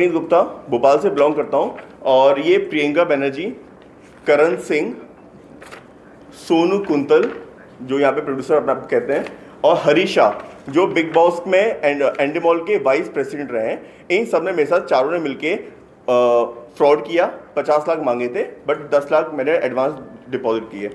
नवनीत गुप्ता, भोपाल से बिलोंग करता हूँ। और ये प्रियंका बनर्जी, करण सिंह, सोनू कुंतल जो यहाँ पे प्रोड्यूसर अपना कहते हैं, और हरीश शाह जो बिग बॉस में एंडेमॉल के वाइस प्रेसिडेंट रहे हैं, इन सब ने मेरे साथ चारों ने मिलके फ्रॉड किया। 50 लाख मांगे थे बट 10 लाख मैंने एडवांस डिपॉजिट किए।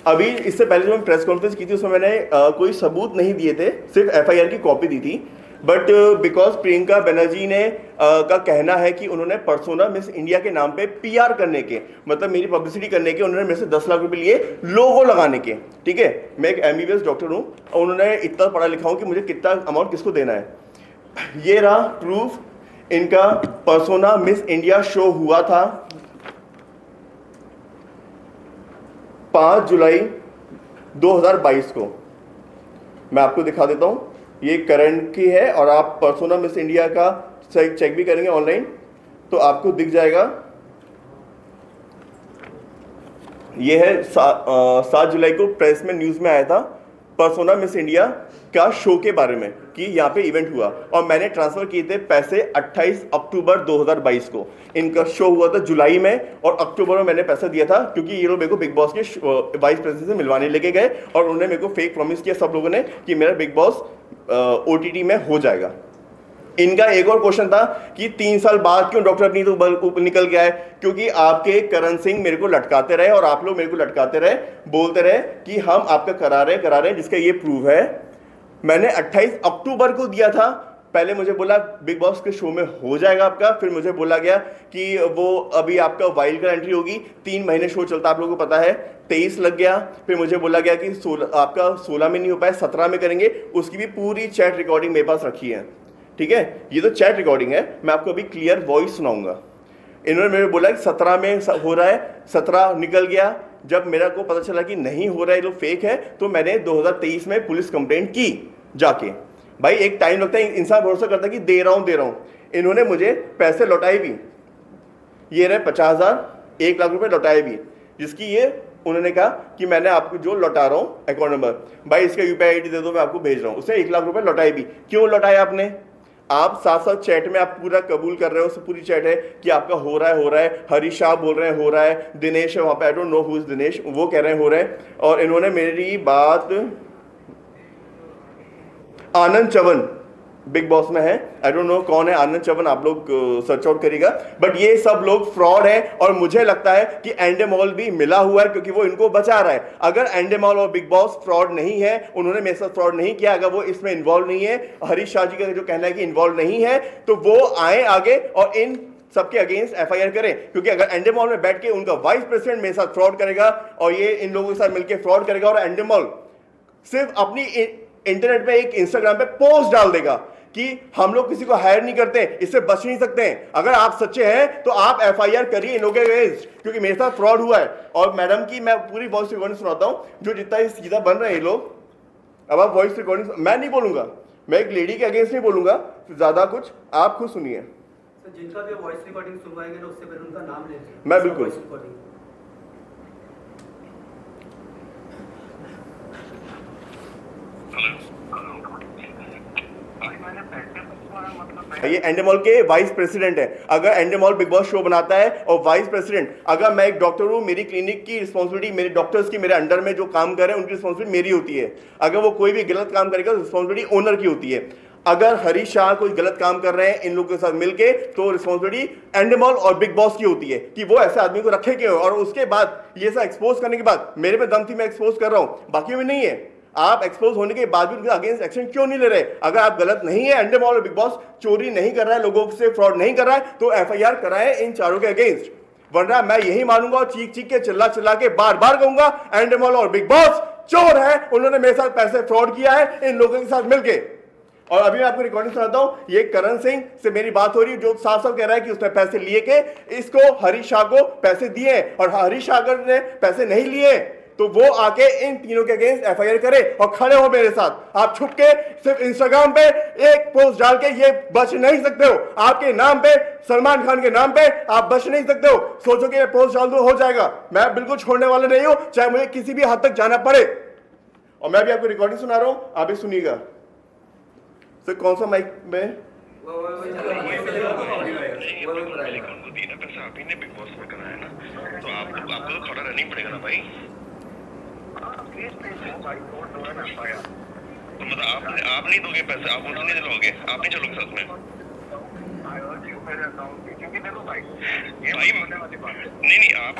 अभी इससे पहले जो मैं प्रेस कॉन्फ्रेंस की थी उसमें मैंने कोई सबूत नहीं दिए थे, सिर्फ एफआईआर की कॉपी दी थी। बट बिकॉज प्रियंका बनर्जी ने का कहना है कि उन्होंने पर्सोना मिस इंडिया के नाम पे पीआर करने के, मतलब मेरी पब्लिसिटी करने के, उन्होंने मेरे से 10 लाख रुपए लिए लोगो लगाने के। ठीक है, मैं एक एमबीबीएस डॉक्टर हूँ और उन्होंने इतना पढ़ा लिखा हूँ कि मुझे कितना अमाउंट किसको देना है। ये रहा प्रूफ, इनका पर्सोना मिस इंडिया शो हुआ था 5 जुलाई 2022 को। मैं आपको दिखा देता हूं, ये करंट की है और आप पर्सोना मिस इंडिया का चेक भी करेंगे ऑनलाइन तो आपको दिख जाएगा। ये है 7 जुलाई को प्रेस में न्यूज में आया था पर्सोना मिस इंडिया का शो के बारे में कि यहाँ पे इवेंट हुआ, और मैंने ट्रांसफर किए थे पैसे 28 अक्टूबर 2022 को। इनका शो हुआ था जुलाई में और अक्टूबर में मैंने पैसा दिया था, क्योंकि ये लोग मेरे को बिग बॉस के वाइस प्रेसिडेंट से मिलवाने लेके गए और उन्होंने मेरे को फेक प्रॉमिस किया सब लोगों ने कि मेरा बिग बॉस ओटीटी में हो जाएगा। इनका एक और क्वेश्चन था कि 3 साल बाद क्यों डॉक्टर अपनी निकल गया है, क्योंकि आपके करण सिंह मेरे को लटकाते रहे और आप लोग मेरे को लटकाते रहे, बोलते रहे कि हम आपका करा रहे हैं, जिसका ये प्रूफ है। मैंने 28 अक्टूबर को दिया था। पहले मुझे बोला बिग बॉस के शो में हो जाएगा आपका, फिर मुझे बोला गया कि वो अभी आपका वाइल्ड कार्ड एंट्री होगी, 3 महीने शो चलता आप लोगों को पता है, 23 लग गया। फिर मुझे बोला गया कि 16 में नहीं हो पाया, 17 में करेंगे। उसकी भी पूरी चैट रिकॉर्डिंग मेरे पास रखी है। ठीक है, ये तो चैट रिकॉर्डिंग है, मैं आपको अभी क्लियर वॉइस सुनाऊंगा। इन्होंने मेरे बोला कि 17 में हो रहा है, 17 निकल गया। जब मेरा को पता चला कि नहीं हो रहा है, ये लोग फेक है, तो मैंने 2023 में पुलिस कंप्लेंट की जाके। भाई एक टाइम लगता है, इंसान भरोसा करता है कि दे रहा हूं। इन्होंने मुझे पैसे लौटाए भी, ये रहे 50,000, 1 लाख रुपए लौटाए भी, जिसकी ये उन्होंने कहा कि मैंने आपको जो लौटा रहा हूं अकाउंट नंबर, भाई इसका यूपीआई आईडी दे दो, मैं आपको भेज रहा हूं। उसने 1 लाख रुपए लौटाए भी। क्यों लौटाए आपने? आप साथ साथ चैट में आप पूरा कबूल कर रहे हो, उससे पूरी चैट है कि आपका हो रहा है। हरीश शाह बोल रहे हैं हो रहा है, दिनेश है वहां पे, I don't know who is Dinesh, वो कह रहे हैं हो रहा है। और इन्होंने मेरी बात आनंद चवन बिग बॉस में है, आई डोंट नो कौन है आनंद चवन, आप लोग सर्च आउट करिएगा। बट ये सब लोग फ्रॉड है और मुझे लगता है कि एंडेमॉल भी मिला हुआ है, क्योंकि वो इनको बचा रहा है। अगर एंडेमॉल और बिग बॉस फ्रॉड नहीं है, उन्होंने मेरे साथ फ्रॉड नहीं किया, अगर वो इसमें इन्वॉल्व नहीं है, हरीश शाह जी का जो कहना है कि इन्वॉल्व नहीं है, तो वो आए आगे और इन सबके अगेंस्ट एफआईआर करें। क्योंकि अगर एंडेमॉल में बैठ के उनका वाइस प्रेसिडेंट मेरे साथ फ्रॉड करेगा और ये इन लोगों के साथ मिलकर फ्रॉड करेगा, और एंडेमॉल सिर्फ अपनी इंटरनेट पे एक इंस्टाग्राम पे पोस्ट डाल देगा कि हम लोग किसी को हायर नहीं करते, इससे बच नहीं सकते हैं। अगर आप सच्चे हैं तो आप एफआईआर करिए इन लोगों के अगेंस्ट, क्योंकि मेरे साथ फ्रॉड हुआ है। और मैडम की मैं पूरी वॉइस रिकॉर्डिंग सुनाता हूं, जो जितना ही सीधा बन रहे हैं ये लोग। अब आप वॉइस रिकॉर्डिंग, मैं नहीं बोलूंगा, मैं एक लेडी के अगेंस्ट नहीं बोलूंगा ज्यादा कुछ, आप खुद सुनिए। जिनका भी वॉइस रिकॉर्डिंग सुनवाएंगे ना, उससे पहले उनका नाम लेते हैं। मैं बिल्कुल ये एंडेमॉल के वाइस प्रेसिडेंट है। अगर एंडेमॉल बिग बॉस शो बनाता है और वाइस प्रेसिडेंट, अगर मैं एक डॉक्टर हूं, मेरी क्लिनिक की रिस्पांसिबिलिटी, मेरे डॉक्टर्स की, मेरे अंडर में जो काम कर रहे हैं उनकी रिस्पांसिबिलिटी मेरी होती है। अगर वो कोई भी गलत काम करेगा तो रिस्पांसिबिलिटी ओनर की होती है। अगर हरीश शाह कोई गलत काम कर रहे हैं इन लोगों के साथ मिलके, तो रिस्पांसिबिलिटी एंडेमॉल और बिग बॉस की होती है कि वो ऐसे आदमी को रखे क्यों। और उसके बाद ये सब एक्सपोज करने के बाद मेरे में दम थी, मैं एक्सपोज कर रहा हूं, बाकी में नहीं है। आप एक्सपोज होने के बाद भी उनके अगेंस्ट एक्शन क्यों नहीं ले रहे? अगर आप गलत नहीं है, एंडेमॉल और बिग बॉस चोरी नहीं कर रहा है, लोगों से फ्रॉड नहीं कर रहा है, तो एफआईआर कराएं इन चारों के अगेंस्ट। वरना मैं यही मानूंगा और चीख चीख के चिल्ला चिल्ला के बार बार कहूंगा एंडेमॉल और बिग बॉस चोर है, उन्होंने मेरे साथ पैसे फ्रॉड किया है इन लोगों के साथ मिलके। और अभी मैं आपको रिकॉर्डिंग सुनाता हूं, ये करण सिंह से मेरी बात हो रही है, जो साफ साफ कह रहा है कि उसने पैसे लिए के इसको हरीश शाह को पैसे दिए, और हरीश शाह ने पैसे नहीं लिए, तो वो आके इन तीनों के अगेंस्ट एफआईआर करे और खड़े हो मेरे साथ। आप छुप के सिर्फ इंस्टाग्राम पे एक पोस्ट डाल के ये बच नहीं सकते हो। आपके नाम पे, सलमान खान के नाम पे आप बच नहीं सकते हो। सोचो कि ये पोस्ट डाल दो हो जाएगा, मैं बिल्कुल छोड़ने वाला नहीं हूं, चाहे मुझे किसी भी हद तक जाना पड़े। और मैं भी आपको रिकॉर्डिंग सुना रहा हूं, आप भी सुनिएगा। सर कौन सा माइक में? उनको दिए ना पैसा, आप ही ने बिग बॉस में कराया ना, तो आपको तो खड़ा रहना ही पड़ेगा ना भाई। तो मतलब आप नहीं दोगे पैसे, आप उनको नहीं दिलवाओगे, आप नहीं चलोगे साथ में? भाई नहीं आप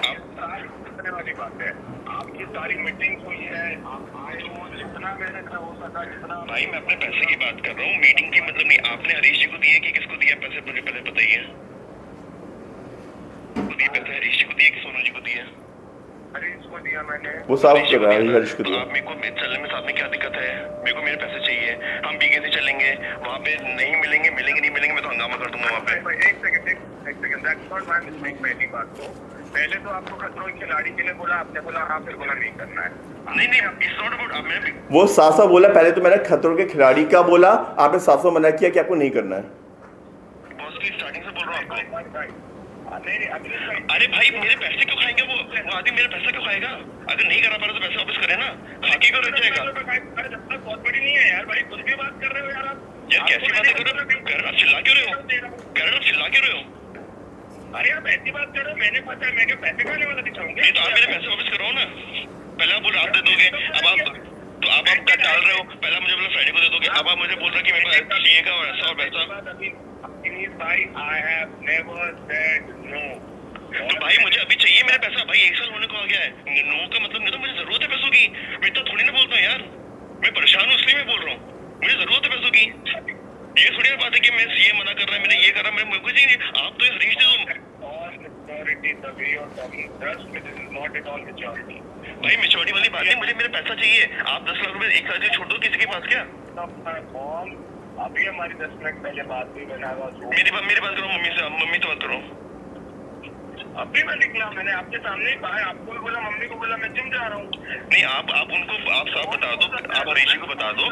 वाली बात है, आपकी सारी मीटिंग हुई है, आप आए हो, जितना मेहनत हो सका जितना। भाई मैं अपने पैसे की बात कर रहा हूँ, मीटिंग की मतलब नहीं। आपने हरीश जी को दिए कि किसको दिया पैसे, मुझे पहले बताइए। पैसे हरीश जी को दिए कि सोनू जी को दिए? हरीश को दिया मैंने। वो साफ कर रहा है हरीश को दिया। आप मेरे को चलने में साथ में क्या दिक्कत है? मेरे को मेरे पैसे चाहिए, हम बीके से चलेंगे, वहाँ पे नहीं मिलेंगे नहीं मिलेंगे, मैं तो हंगामा कर दूंगा वहाँ पे। एक second that's not my mistake. पहली बात तो पहले तो आपको खतरों के खिलाड़ी के लिए बोला, आपने बोला हाँ, फिर बोला नहीं करना है। नहीं इट्स नॉट अबाउट। अब मैं वो साफ बोला, पहले तो मैंने खतरों के खिलाड़ी का बोला, आपने साफ मना किया कि आपको नहीं करना है। बॉस की स्टार्टिंग से बोल रहा हूँ आपको। अरे भाई मेरे पैसे क्यों खाएंगे वो आदमी? मेरा पैसा क्यों खाएगा? अगर नहीं करा पा रहा तो पैसे वापस करे ना, खाके क्यों रह जाएगा? बहुत बड़ी नहीं है यार भाई, कुछ भी बात कर रहे हो यार आप। यार कैसी बातें कर रहे हो? चिल्ला क्यों रहे हो? चिल्ला क्यों रहे हो? अरे आप ऐसी बात कर रहे हो, मैंने पता है मैं क्या पैसे खाने वाला दिखाऊंगा? तो आप मेरे पैसे वापस करो ना। पहले आप बोल आप दे दोगे, अब आप टाल रहे हो। पहले मुझे बोला फ्राइडे को दे दोगे, अब आप मुझे बोल रहे हो कि मेरे पास चाहिएगा और ऐसा और वैसा। तो भाई मुझे अभी चाहिए मेरा पैसा। भाई 1 साल होने को आ गया है, नो का मतलब नहीं तो मुझे जरूरत है पैसों की। मैं तो थोड़ी ना बोलता हूँ यार, मैं परेशान हूँ इसलिए मैं बोल रहा हूँ, मुझे जरूरत है पैसों की। ये थोड़ी ना बात है कि मैं सीए मना कर रहा है, मैंने ये कर रहा है, मेरे को चाहिए। आप तो हरीश जी भाई मेच्योरिटी वाली बात है, मुझे मेरा पैसा चाहिए। आप 10 लाख रुपए 1 साल से छोड़ दो किसी के पास क्या? अभी हमारी 10 मिनट पहले बात हुई, मेरी बात करो मम्मी से, मम्मी से बात करो। अभी मैं निकला, मैंने आपके सामने ही कहा, आपको भी बोला, मम्मी को बोला, मैं जिम जा रहा हूँ। नहीं आप उनको आप साफ बता दो, आप हरीश जी को बता दो,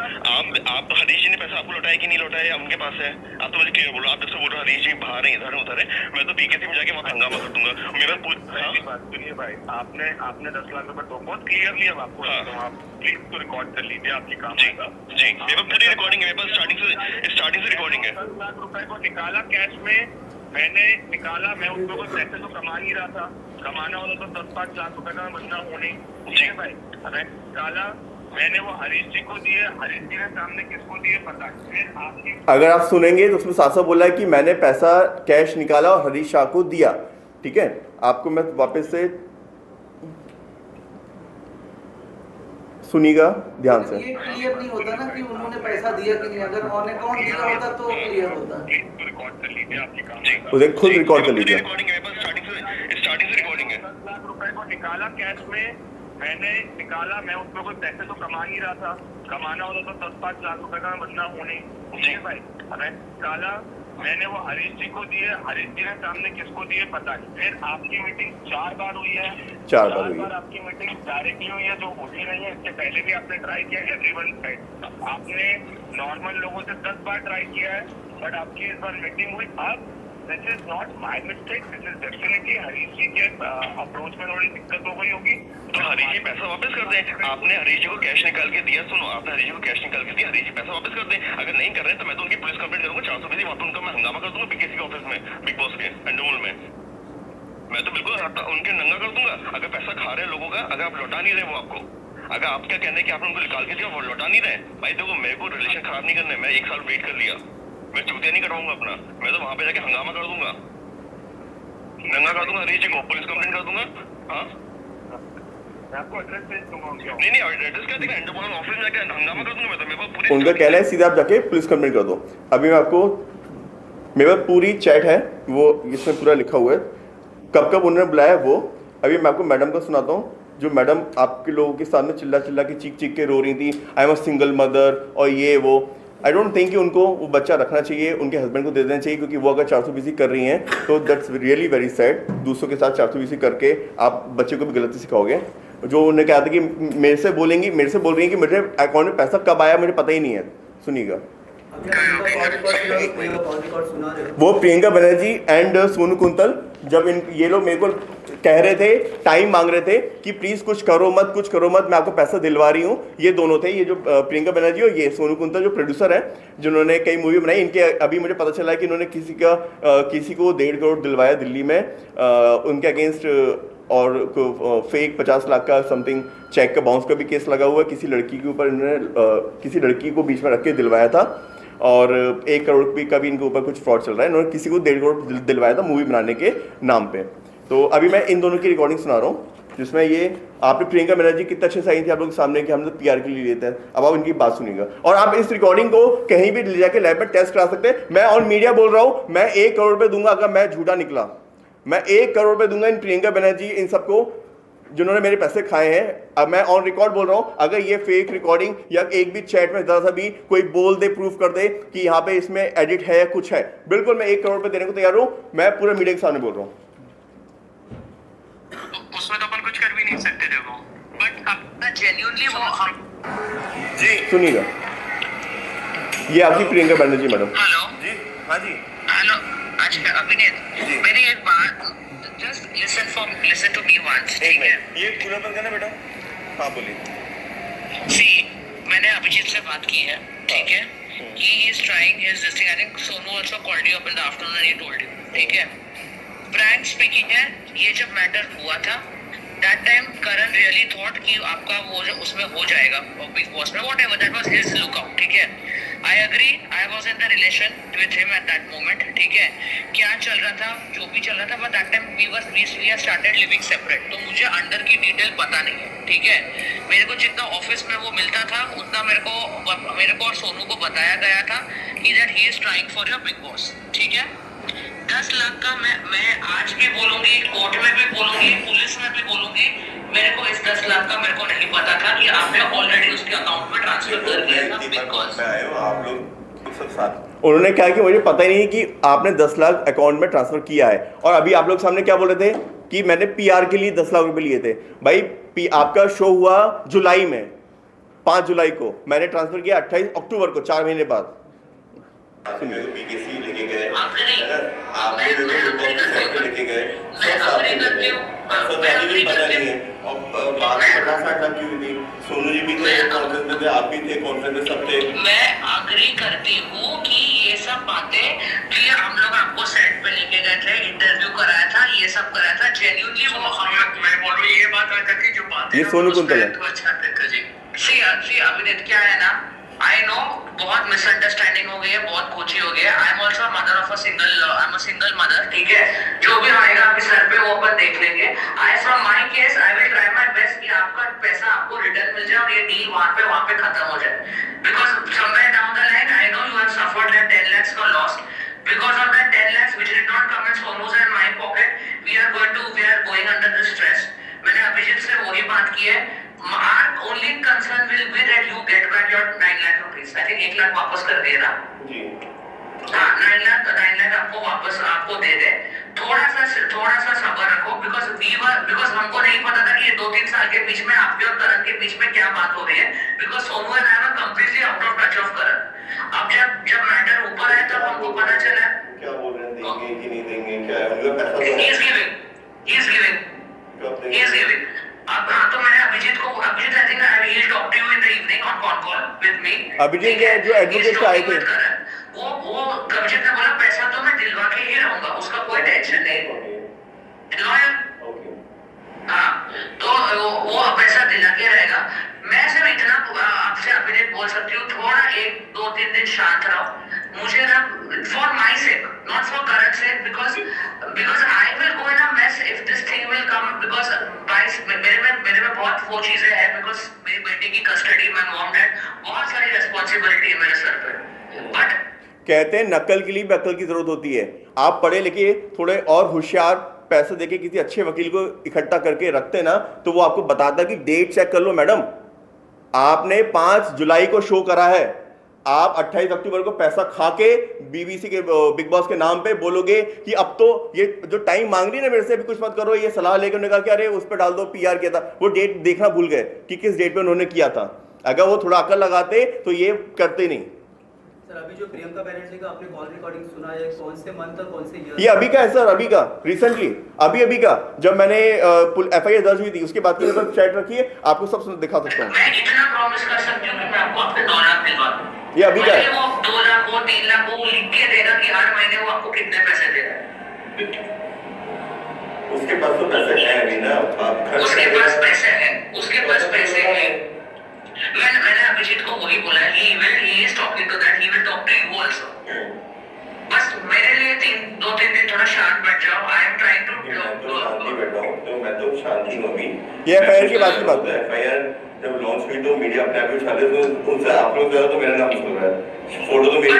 आप हरीश जी ने पैसा आपको लौटाया कि नहीं लौटाया, उनके पास है। आप तो मुझे क्लियर बोलो, आप जब से बोल रहे हो हरीश जी बाहर है, इधर उधर है, मैं तो बीके में जाके वहाँ हंगामा कर दूंगा। मेरा बात सुनिए भाई, आपने 10 लाख रुपए तो बहुत क्लियरली अब आपको आप प्लीज तो रिकॉर्ड कर लीजिए, आपके काम जी मेरे पास पूरी रिकॉर्डिंग है, मेरे पास स्टार्टिंग से रिकॉर्डिंग है। 10 लाख रुपए को निकाला कैश में, मैंने निकाला, मैं उसको कोई पैसे तो कमा नहीं रहा था, कमाना होता तो 10-5 लाख रुपए का बंदा होने। ठीक है भाई, मैं निकाला, मैंने वो हरीश जी को दिए, हरीश जी ने सामने किसको दिए पता है? अगर आप सुनेंगे तो उसमें साफ बोला है कि मैंने पैसा कैश निकाला और हरीश शाह को दिया। ठीक है, आपको मैं वापस से सुनिएगा ध्यान से। ये क्लियर नहीं होता ना कि उन्होंने पैसा दिया कि नहीं, अगर ऑन अकाउंट दिया होता तो क्लियर होता। रिकॉर्ड कर लीजिए आपकी काम, उसे खुद रिकॉर्ड कर लीजिए। रिकॉर्डिंग है, बस स्टार्टिंग से रिकॉर्डिंग है। 10 लाख रुपए को निकाला कैश में, मैंने निकाला, मैं उसमें कोई पैसे तो कमा नहीं रहा था, कमाना होता तो 10-5 लाख रुपए का बंदा होने। ठीक है भाई, मैं निकाला, मैंने वो हरीश जी को दिए, हरीश जी ने सामने किसको दिए पता नहीं। फिर आपकी मीटिंग 4 बार हुई है, 4 बार आपकी मीटिंग डायरेक्टली हुई है, जो होती नहीं है। इससे पहले भी आपने ट्राई किया है, एवरीवन साइड आपने नॉर्मल लोगों से 10 बार ट्राई किया है, बट आपकी इस बार मीटिंग हुई। अब this is not my mistake, this is definitely Harish ji के अप्रोच में थोड़ी दिक्कत हो गई होगी, तो हरीश जी पैसा वापस कर दें। आपने हरीश जी को कैश निकाल के दिया, सुनो, आपने हरीश जी को कैश निकाल के दिया, हरीश जी पैसा वापस कर दें। अगर नहीं कर रहे हैं तो मैं तो उनकी पुलिस कंप्लेंट करूंगा, 400 वहाँ पे उनका मैं हंगामा कर दूंगा बीकेसी के ऑफिस में, बिग बॉस के अंडरमोल में। मैं तो बिल्कुल उनके नंगा कर दूंगा। अगर पैसा खा रहे हैं लोगों का, अगर आप लौटा नहीं रहे वो आपको, अगर आप क्या कहने कि आपने उनको निकाल के दिया वो लौटा नहीं रहे, भाई देखो मेरे को रिलेशन खराब नहीं करने, मैं 1 साल वेट कर लिया, मैं चूतिया नहीं करवाऊंगा अपना, मैं तो वहाँ पे जाके हंगामा कर दूंगा, नंगा कर दूंगा हरीश जी को, पुलिस कंप्लेंट कर दूंगा। हाँ मैं आपको एड्रेस भेज दूंगा। नहीं एड्रेस क्या देगा, अंडरमोल ऑफिस में जाके हंगामा कर दूंगा मैं तो। मेरे पास पूरी उनका कहना है सीधा आप जाके पुलिस कंप्लेंट कर दो। अभी मैं आपको, मेरे पास पूरी चैट है, वो इसमें पूरा लिखा हुआ है, कब उन्होंने बुलाया वो। अभी मैं आपको मैडम का सुनाता हूँ, जो मैडम आपके लोगों के सामने चिल्ला के चीख के रो रही थी, I am a single mother और ये वो। आई डोंट थिंक कि उनको वो बच्चा रखना चाहिए, उनके हस्बैंड को दे देना चाहिए, क्योंकि वो अगर 420 कर रही हैं तो दैट्स रियली वेरी सैड। दूसरों के साथ 420 करके आप बच्चे को भी गलती सिखाओगे। जो उन्होंने कहा था कि मेरे से बोल रही हैं कि मेरे अकाउंट में पैसा कब आया मुझे पता ही नहीं है। सुनिएगा। वो प्रियंका बनर्जी एंड सोनू कुंतल जब ये लोग मेरे को कह रहे थे, टाइम मांग रहे थे कि प्लीज कुछ करो मत, मैं आपको पैसा दिलवा रही हूँ, ये दोनों थे, ये जो प्रियंका बनर्जी और ये सोनू कुंतल जो प्रोड्यूसर है जिन्होंने कई मूवी बनाई, इनके अभी मुझे पता चला है कि इन्होंने किसी को 1.5 करोड़ दिलवाया दिल्ली में उनके अगेंस्ट, और फेक 50 लाख का समथिंग चेक का बाउंस का भी केस लगा हुआ है किसी लड़की के ऊपर, इन्होंने किसी लड़की को बीच में रख के दिलवाया था, और 1 करोड़ का भी इनके ऊपर कुछ फ्रॉड चल रहा है, इन्होंने किसी को 1.5 करोड़ दिलवाया था मूवी बनाने के नाम पे। तो अभी मैं इन दोनों की रिकॉर्डिंग सुना रहा हूँ जिसमें ये आपने प्रियंका बनर्जी कितने अच्छे से आई थी आप लोग के सामने कि हम लोग PR के लिए लेते हैं, अब आप इनकी बात सुनिएगा और आप इस रिकॉर्डिंग को कहीं भी ले जाके लैब में टेस्ट करा सकते हैं। मैं ऑन मीडिया बोल रहा हूँ, मैं 1 करोड़ रुपये दूंगा अगर मैं झूठा निकला, मैं 1 करोड़ रुपये दूंगा इन प्रियंका बनर्जी इन सबको जिन्होंने मेरे पैसे खाए हैं। अब मैं ऑन रिकॉर्ड बोल रहा हूं, अगर ये फेक रिकॉर्डिंग या एक भी चैट में जरा सा भी कोई बोल दे, प्रूफ कर दे कि यहाँ पे इसमें एडिट है या कुछ है, बिल्कुल मैं 1 करोड़ रुपए देने को तैयार हूं। मैं पूरे मीडिया के सामने बोल रहा हूँ। उसमें तो अपन कुछ कर भी नहीं सकते देखो, बट अपना जेन्युइनली वो हम जी सुनिएगा, ये आपकी प्रियंका बनर्जी मैडम। हेलो जी हाँ जी हेलो, अच्छा अभिनीत मेरी एक बात, just listen to me once, ठीक है? ये पूरा बंद करना बेटा। हाँ बोलिए। सी मैंने अभिजीत से बात की है, ठीक है? He is trying his this thing. I think Sonu also called you up in the afternoon and he told you, ठीक है? Frank speaking है, ये जब मैटर हुआ था that time Karan really thought कि आपका वो जो उसमें हो जाएगा बिग बॉस में, whatever that was his lookout, ठीक है? I agree, I was in the relation with him at that moment, ठीक है? क्या चल रहा था, जो भी चल रहा था, but that time we have started living separate, तो मुझे अंदर की डिटेल पता नहीं है, ठीक है? मेरे को जितना ऑफिस में वो मिलता था उतना मेरे को और सोनू को बताया गया था कि that he is trying for your big boss, ठीक है? 10 लाख का मैं आज भी बोलूंगी, कोर्ट में भी बोलूंगी, पुलिस में भी बोलूंगी, मेरे को इस 10 लाख का मेरे को नहीं पता था कि आपने ऑलरेडी उसके अकाउंट में ट्रांसफर कर दिया था बिकॉज़ आप लोग सब साथ। उन्होंने कहा कि मुझे पता ही नहीं कि आपने 10 लाख अकाउंट में ट्रांसफर किया है, और अभी आप लोग सामने क्या बोल रहे थे कि मैंने PR के लिए 10 लाख रुपए लिए थे। भाई आपका शो हुआ जुलाई में, 5 जुलाई को मैंने ट्रांसफर किया 28 अक्टूबर को, 4 महीने बाद। लेके गए, लेके गए, सोनू जी भी थे कॉन्फ्रेंस में, आप भी थे कॉन्फ्रेंस में, सब थे। मैं अग्री करती हूँ कि ये सब बातें कि हम लोग आपको सेट पे लेके गए थे, इंटरव्यू कराया था, ये सब कराया था, जेन्युइनली वो मैं बोलूँ ये बात आज तक की जो बात है, ये सोनू कुंतल है। तो अच्छा जी सी अभिनीत क्या है ना, आई नो बहुत मिसअंडरस्टैंडिंग हो गई है, बहुत खोची हो गई है। I am also mother of I am a single mother, ठीक है? जो भी आएगा आपके सर पे वो अपन देख लेंगे। I from my case I will try my best कि आपका पैसा आपको रिटर्न मिल जाए और ये डील वहां पे खत्म हो जाए, because somewhere down the line I know you have suffered that 10 lakhs का loss, because of that 10 lakhs which did not come in Sonu's and my pocket, we are going under the stress। मैंने अभिजीत से वही बात की है, our only concern will be that you get back your 9 lakh rupees। I think 1 lakh वापस कर दिए ना जी, हाँ 9 लाख आपको वापस आपको दे दे। थोड़ा सा सब्र रखो, बिकॉज हमको नहीं पता था कि ये 2-3 साल के बीच में आपके और करण के बीच में क्या बात हो रही है, because Sonu and I am completely out of touch of Karan. अब जब मैटर ऊपर है तब हमको पता चला क्या बोल रहे हैं, देंगे कि नहीं देंगे, क्या है उनका पैसा तो he is giving। अब हाँ, तो मैंने Abhijit I think I will talk to you in the evening on con call with me। Abhijit जो एडवोकेट आए थे, वो अभिजीत ने बोला पैसा तो मैं दिलवा के ही रहूंगा, उसका कोई टेंशन नहीं, लॉयर। हाँ, तो वो पैसा दिला के रहेगा। मैं सिर्फ इतना आपसे अभिनीत बोल सकती हूँ, थोड़ा 1-2-3 दिन शांत रहो। मुझे ना for my sake, not for current sake, because I will go in a mess if this thing will come, because मेरे में बहुत वो चीजें हैं, बिकॉज मेरी बेटी की कस्टडी, मैं मॉम डैड, बहुत सारी रिस्पॉन्सिबिलिटी है मेरे सर पे। बट कहते हैं नकल के लिए भी अकल की जरूरत होती है। आप पढ़े लिखे थोड़े और होशियार पैसे देके किसी अच्छे वकील को इकट्ठा करके रखते ना, तो वो आपको बताता कि डेट चेक कर लो मैडम, आपने 5 जुलाई को शो करा है, आप 28 अक्टूबर को पैसा खा के BBC के बिग बॉस के नाम पे बोलोगे कि अब तो ये जो टाइम मांग रही है ना मेरे से भी कुछ मत करो, ये सलाह लेकर उन्होंने कहा कि अरे उस पर डाल दो, PR किया था, वो डेट देखना भूल गए कि किस डेट पे उन्होंने किया था। अगर वो थोड़ा अकल लगाते तो ये करते नहीं। सर अभी जो प्रियंका बैनर्जी का आपने कॉल रिकॉर्डिंग सुना है, कौन से मंथ और कौन से ईयर? ये अभी का है सर, अभी का, रिसेंटली, अभी का, जब मैंने FIR दर्ज हुई थी उसके बाद की मेरे पास चैट रखी है, आपको सब दिखा सकता हूँ। मैं इतना प्रॉमिस कर सकती हूँ कि मैं आपको आपके 2 लाख दिलवा दूँ। ये अभी का है। वो 2 लाख वो 3 लाख वो लिख के देगा कि हर महीने वो आपको कितने पैसे दे रहा है। उसके पास तो पैसे हैं अभी ना, उसके पास पैसे हैं, उसके पास पैसे हैं। मैंने अभिजीत को वही बोला है, he is talking to that, he will talk to you also। बस मेरे लिए 2-3 दिन थोड़ा शांत बैठ जाओ। I am trying to शांति बैठा हूँ, तो मैं तो शांति हूँ अभी। ये FIR की बात है। FIR जब लॉन्च हुई तो मीडिया अपने आप ही उछाले, तो उनसे आप लोग ज्यादा तो मेरा नाम सुन रहा है, फोटो तो मेरी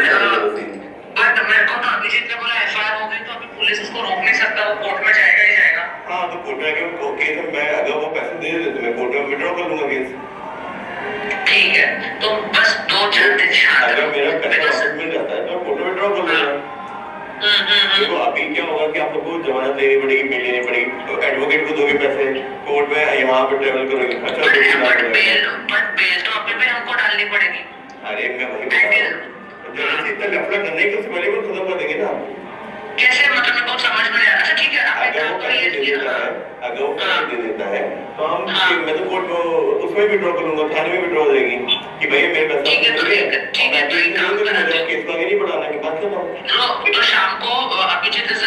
बट मेरे को तो अभिजीत ने बोला FIR हो गई तो अभी पुलिस उसको रोक नहीं सकता, वो कोर्ट में जाएगा ही जाएगा। हाँ तो कोर्ट में आके केस में मैं अगर वो पैसे दे देते मैं कोर्ट में विड्रॉ कर लूंगा केस। ठीक है, तो बस 2-4 दिन शांत। अगर मेरा पैसा वापस मिल जाता है तो कोर्ट में विड्रॉ कर लूंगा। देखो अभी क्या होगा कि आप लोगों को जमानत लेनी पड़ेगी, बिल लेनी पड़ेगी, एडवोकेट को दोगे पैसे, कोर्ट में यहाँ पे ट्रेवल करोगे, खर्चा बट बेल तो अभी भी हमको डालनी पड़ेगी। अरे मैं वही बता रहा हूँ, जब इतना लफड़ा करने के उससे पहले वो खत्म कर देंगे ना। कैसे, मतलब मैं बहुत समझ में नहीं आ रहा। अच्छा ठीक है, अगर वो पैसे दे देता है, अगर वो पैसे दे देता है तो हम मैं तो कोर्ट में उसमें विड्रॉ कर लूंगा, थाने में विड्रॉ हो जाएगी कि भैया मेरे पैसा ठीक है, तो एक काम करना है, केस आगे नहीं बढ़ाना के बात करना। तो शाम को अभिजीत इज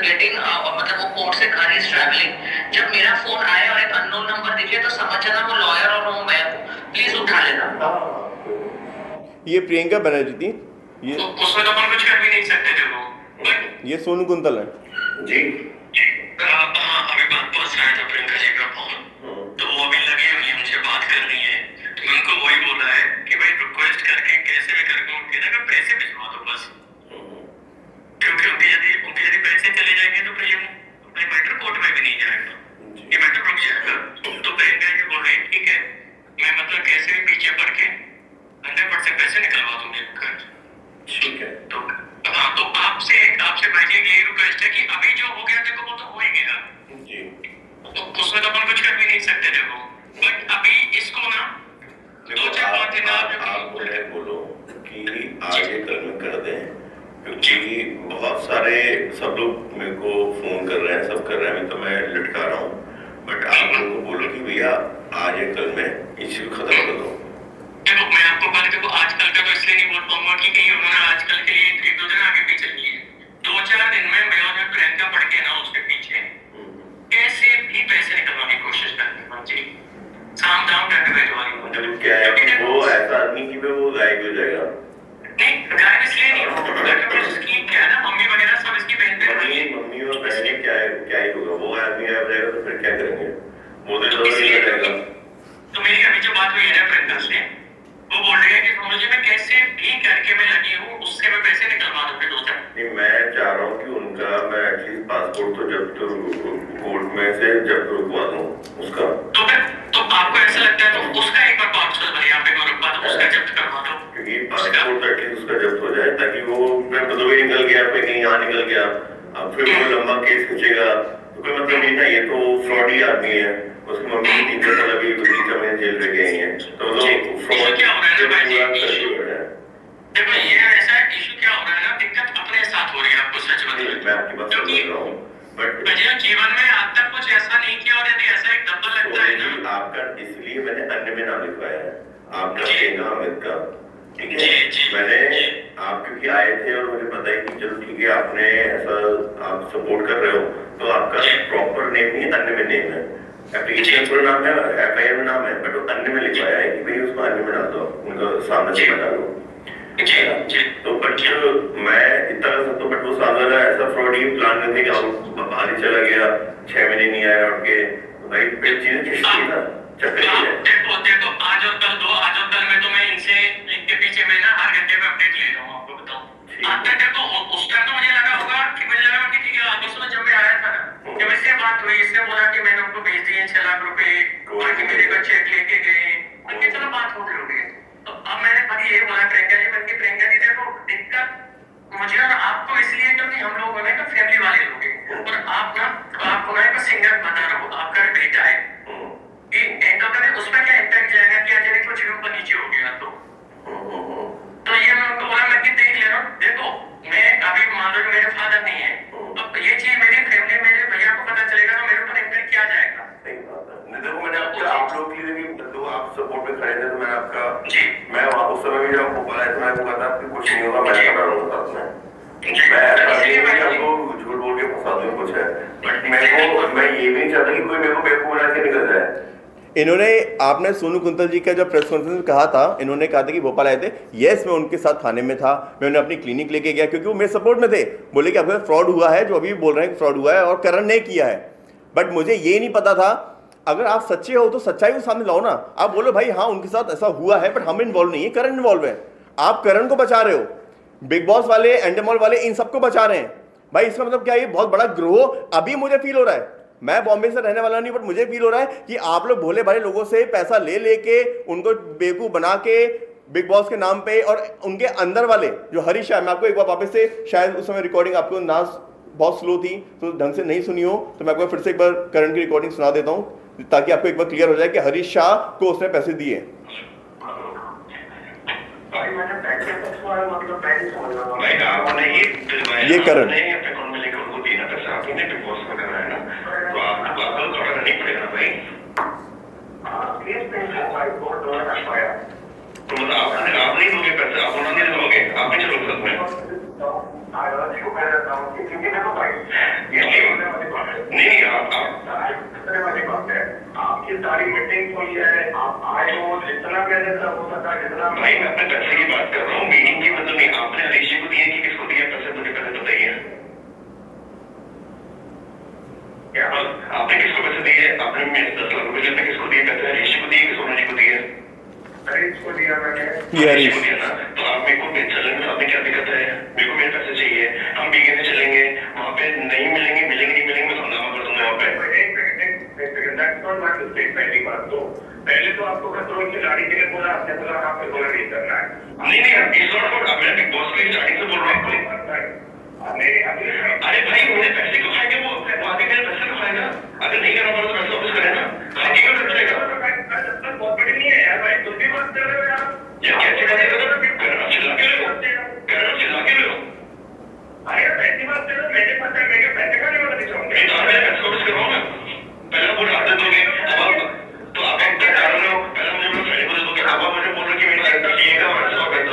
गेटिंग, मतलब वो कोर्ट से घर इज ट्रैवलिंग, जब मेरा फोन आए और एक अननोन नंबर दिखे तो समझ जाना वो लॉयर और वो मैं हूँ, प्लीज उठा लेना। ये प्रियंका बनर्जी थी, ये तो उसमें तो अपन कुछ कर भी नहीं सकते थे वो, बट ये सोनू कुंतल है जी। हाँ अभी बात पहुंच रहा था प्रियंका जी का फोन, तो वो अभी लगे हुए हैं, उनसे बात करनी है। तो मैं उनको वही बोला है कि भाई रिक्वेस्ट करके कैसे भी करके उनके ना पैसे भिजवा दो बस, क्योंकि उनके यदि पैसे चले जाएंगे तो फिर ये मैटर कोर्ट में भी नहीं जाएगा, ये मैटर रुक जाएगा। तो प्रियंका जी बोल रही है ठीक है, मैं मतलब कैसे भी पीछे पड़ के 100% पैसे निकलवा दूंगी। ठीक है, तो हाँ, तो आपसे भाई जी यही रिक्वेस्ट है कि अभी जो हो गया देखो वो तो हो ही गया जी, तो उसमें तो अपन कुछ कर भी नहीं सकते देखो, बट अभी इसको ना 2-4 दिन आप बोलो कि आगे कल में कर दें, क्योंकि बहुत सारे सब लोग मेरे को फोन कर रहे हैं, सब कर रहे हैं, तो मैं लटका रहा हूँ। बट आप लोगों को बोलो कि भैया आज या कल में इश्यू खत्म कर दो। देखो मैं आपको बात देखो आजकल का तो इसलिए नहीं बोल पाऊंगा कि कहीं उन्होंने आजकल के लिए 1-2 दिन आगे पीछे किए, 2-4 दिन में मैं और प्रियंका पड़ के ना उसके पीछे कैसे भी पैसे निकलवाने की कोशिश करनी है, साम दाम करके भेजवानी। क्या है वो ऐसा आदमी की वो गायब हो जाएगा? नहीं गायब इसलिए नहीं होगा, स्कीम क्या है ना, मम्मी वगैरह सब इसकी बहन मम्मी और बहनें क्या ही होगा, वो आदमी गायब रहेगा तो फिर क्या करेंगे, वो तो नहीं रहेगा। तो मेरी अभी जो बात हुई है ना प्रियंका से, वो बोल रही है कि मुझे मैं कैसे भी करके मैं लगी हूँ उससे मैं पैसे निकलवा दूंगी 2-4। नहीं मैं चाह रहा हूँ कि उनका मैं एटलीस्ट पासपोर्ट तो जब कोर्ट में से जब रुकवा दूँ उसका। तो आपको ऐसा लगता है तो उसका एक बार पासपोर्ट भले यहाँ पे रुकवा दो, उसका जब्त करवा दो, क्योंकि पासपोर्ट एटलीस्ट उसका जब्त हो जाए ताकि वो भी निकल गया, कोई कहीं यहाँ निकल गया, अब फिर वो लंबा केस खींचेगा तो कोई मतलब नहीं ना, ये तो फ्रॉडी आदमी है, उसकी मम्मी 3 साल अभी 3 महीने जेल में गए हैं, तो फ्रॉड क्या हो रहा है भाई जी? देखो ये ऐसा इशू क्या हो रहा है ना, दिक्कत अपने साथ हो रही है, आपको सच बताऊं मैं आपकी बात समझ रहा हूँ, बट जीवन में आज तक कुछ ऐसा नहीं किया और यदि ऐसा एक डब्बा लगता है ना आपका, इसलिए मैंने अन्य में नाम लिखवाया है आपका, प्रियंका अमित का, ठीक है। मैंने आप क्योंकि आए थे और मुझे पता है कि चलो ठीक है आपने ऐसा आप सपोर्ट कर रहे हो, तो आपका प्रॉपर नेम नहीं अन्य में नेम है, एप्लीकेशन पूरा नाम है, FIR में नाम है, बट वो अन्य में लिखवाया है कि भाई उसको अन्य में डाल दो, उनका सामने से बता दो। तो बट मैं इतना कर सकता हूँ, बट वो सामने वाला ऐसा फ्रॉडी प्लान नहीं थे कि बाहर ही चला गया, 6 महीने नहीं आया उठ के, भाई फिर चीजें खिंचती ना, चक्कर ही है। देखो आज और कल में तो मैं इनसे इनके पीछे में ना हर घंटे में अपडेट ले रहा हूँ, आपको बताऊँ। आज तक तो उस टाइम तो मुझे लगा होगा कि ठीक है आपस में जब मैं आया था ना, जब इससे बात हुई, इसने बोला कि मैंने उनको भेज दिए 6 लाख रुपए, बाकी मेरे को चेक लेके गए, उनके चलो बात हो गई। तो अब मैंने भाई ये बोला प्रियंका जी, बल्कि प्रियंका जी देखो दिक्कत मुझे और आपको इसलिए क्योंकि हम लोग हैं ना फैमिली वाले लोग हैं, और आप ना आपको मैं सिंगल बता रहा हूँ, आपका बेटा है कि एंड ऑफ द डे उसमें क्या इम्पैक्ट जाएगा कि अचानक कुछ भी ऊपर नीचे हो गया तो ये मैं उनको बोला मैं कि मैं आपका जी मैं वहाँ उस समय भी जब भोपाल आया था मैं आपको कहता कि कुछ नहीं होगा मैं खड़ा रहूंगा साथ में मैं ऐसा नहीं है कि आपको झूठ बोल के फंसा दूं कुछ है बट मैं ये भी नहीं चाहता कि कोई मेरे को बेवकूफ बना के निकल जाए। इन्होंने आपने सोनू कुंतल जी का जब प्रेस कॉन्फ्रेंस में कहा था, इन्होंने कहा था कि भोपाल आए थे। यस, मैं उनके साथ थाने में था, मैं उन्हें अपनी क्लिनिक लेके गया क्योंकि वो मेरे सपोर्ट में थे। बोले कि आपके साथ फ्रॉड हुआ है, जो अभी भी बोल रहे हैं कि फ्रॉड हुआ है और करण ने किया है। बट मुझे ये नहीं पता था, अगर आप सच्चे हो तो सच्चाई को सामने लाओ ना। आप बोलो भाई हाँ उनके साथ ऐसा हुआ है बट हम इन्वॉल्व नहीं है, करण इन्वॉल्व है। आप करण को बचा रहे हो, बिग बॉस वाले, एंडेमॉल वाले, इन सबको बचा रहे हैं। भाई इसका मतलब क्या, ये बहुत बड़ा ग्रोह अभी मुझे फील हो रहा है। मैं बॉम्बे से रहने वाला नहीं, बट मुझे फील हो रहा है कि आप लोग भोले भाले लोगों से पैसा ले लेके उनको बेवकूफ बना के बिग बॉस के नाम पे, और उनके अंदर वाले जो हरीश है, मैं आपको एक बार वापस से, शायद उस समय रिकॉर्डिंग आपको ना बहुत स्लो थी तो ढंग से नहीं सुनी हो, तो मैं आपको फिर से एक बार करण की रिकॉर्डिंग सुना देता हूँ ताकि आपको एक बार क्लियर हो जाए कि हरीश शाह को उसने पैसे दिए। ये करण आप नहीं दोगे पैसे, आप उन्होंने दोगे, आप नहीं चलोगे साथ में। नहीं आपकी सारी मीटिंग हुई है, आप आए हो, जितना मैंने हो सका जितना। भाई मैं अपने पैसे की बात कर रहा हूँ, मीटिंग की मतलब नहीं। आपने हरीश जी को दिए कि किसको दिए पैसे, मुझे पहले बताइए। क्या आपने किसको पैसे दिए? आपने 10 लाख रुपए आपने किसको दिए पैसे? हरीश जी को दिए कि सोनू जी को दिए? हरीश को दिया मैंने। हरीश को दिया ना, तो आप मेरे को चलेंगे साथ में, क्या दिक्कत है? मेरे को मेरे पैसे चाहिए, हम बीके चलेंगे, वहाँ पे नहीं मिलेंगे, नहीं मिलेंगे, मैं हंगामा कर दूंगा वहाँ पे। पहली बात तो पहले तो आपको खतरों की गाड़ी के लिए बोला, आपने बोला आपको बोला नहीं करना है। नहीं इस बार मैं बिग बॉस के स्टार्टिंग से बोल रहा हूँ। अरे भाई मेरे पैसे क्यों खाएंगे वो? आगे मेरे पैसे क्यों खाएगा? अगर नहीं करना पड़ा तो पैसे वापस करें ना, खाएंगे क्यों कर देगा? बहुत बड़ी नहीं है यार भाई, तुम भी बात कर रहे हो यार। ये क्या चिल्ला के लो? चिल्ला के लो, चिल्ला के लो। अरे पैसे बात कर रहे हो, मेरे पैसे खाने वाला नहीं चाहूंगा। मेरे पैसे वापस करवाओ ना, पहले पूरा आदत दोगे। तो आप एक कर रहे हो, पहले मुझे बोलो फ्रेंड को दे दोगे, अब मुझे बोल रहे कि मेरे पैसे चाहिए का वापस वापस।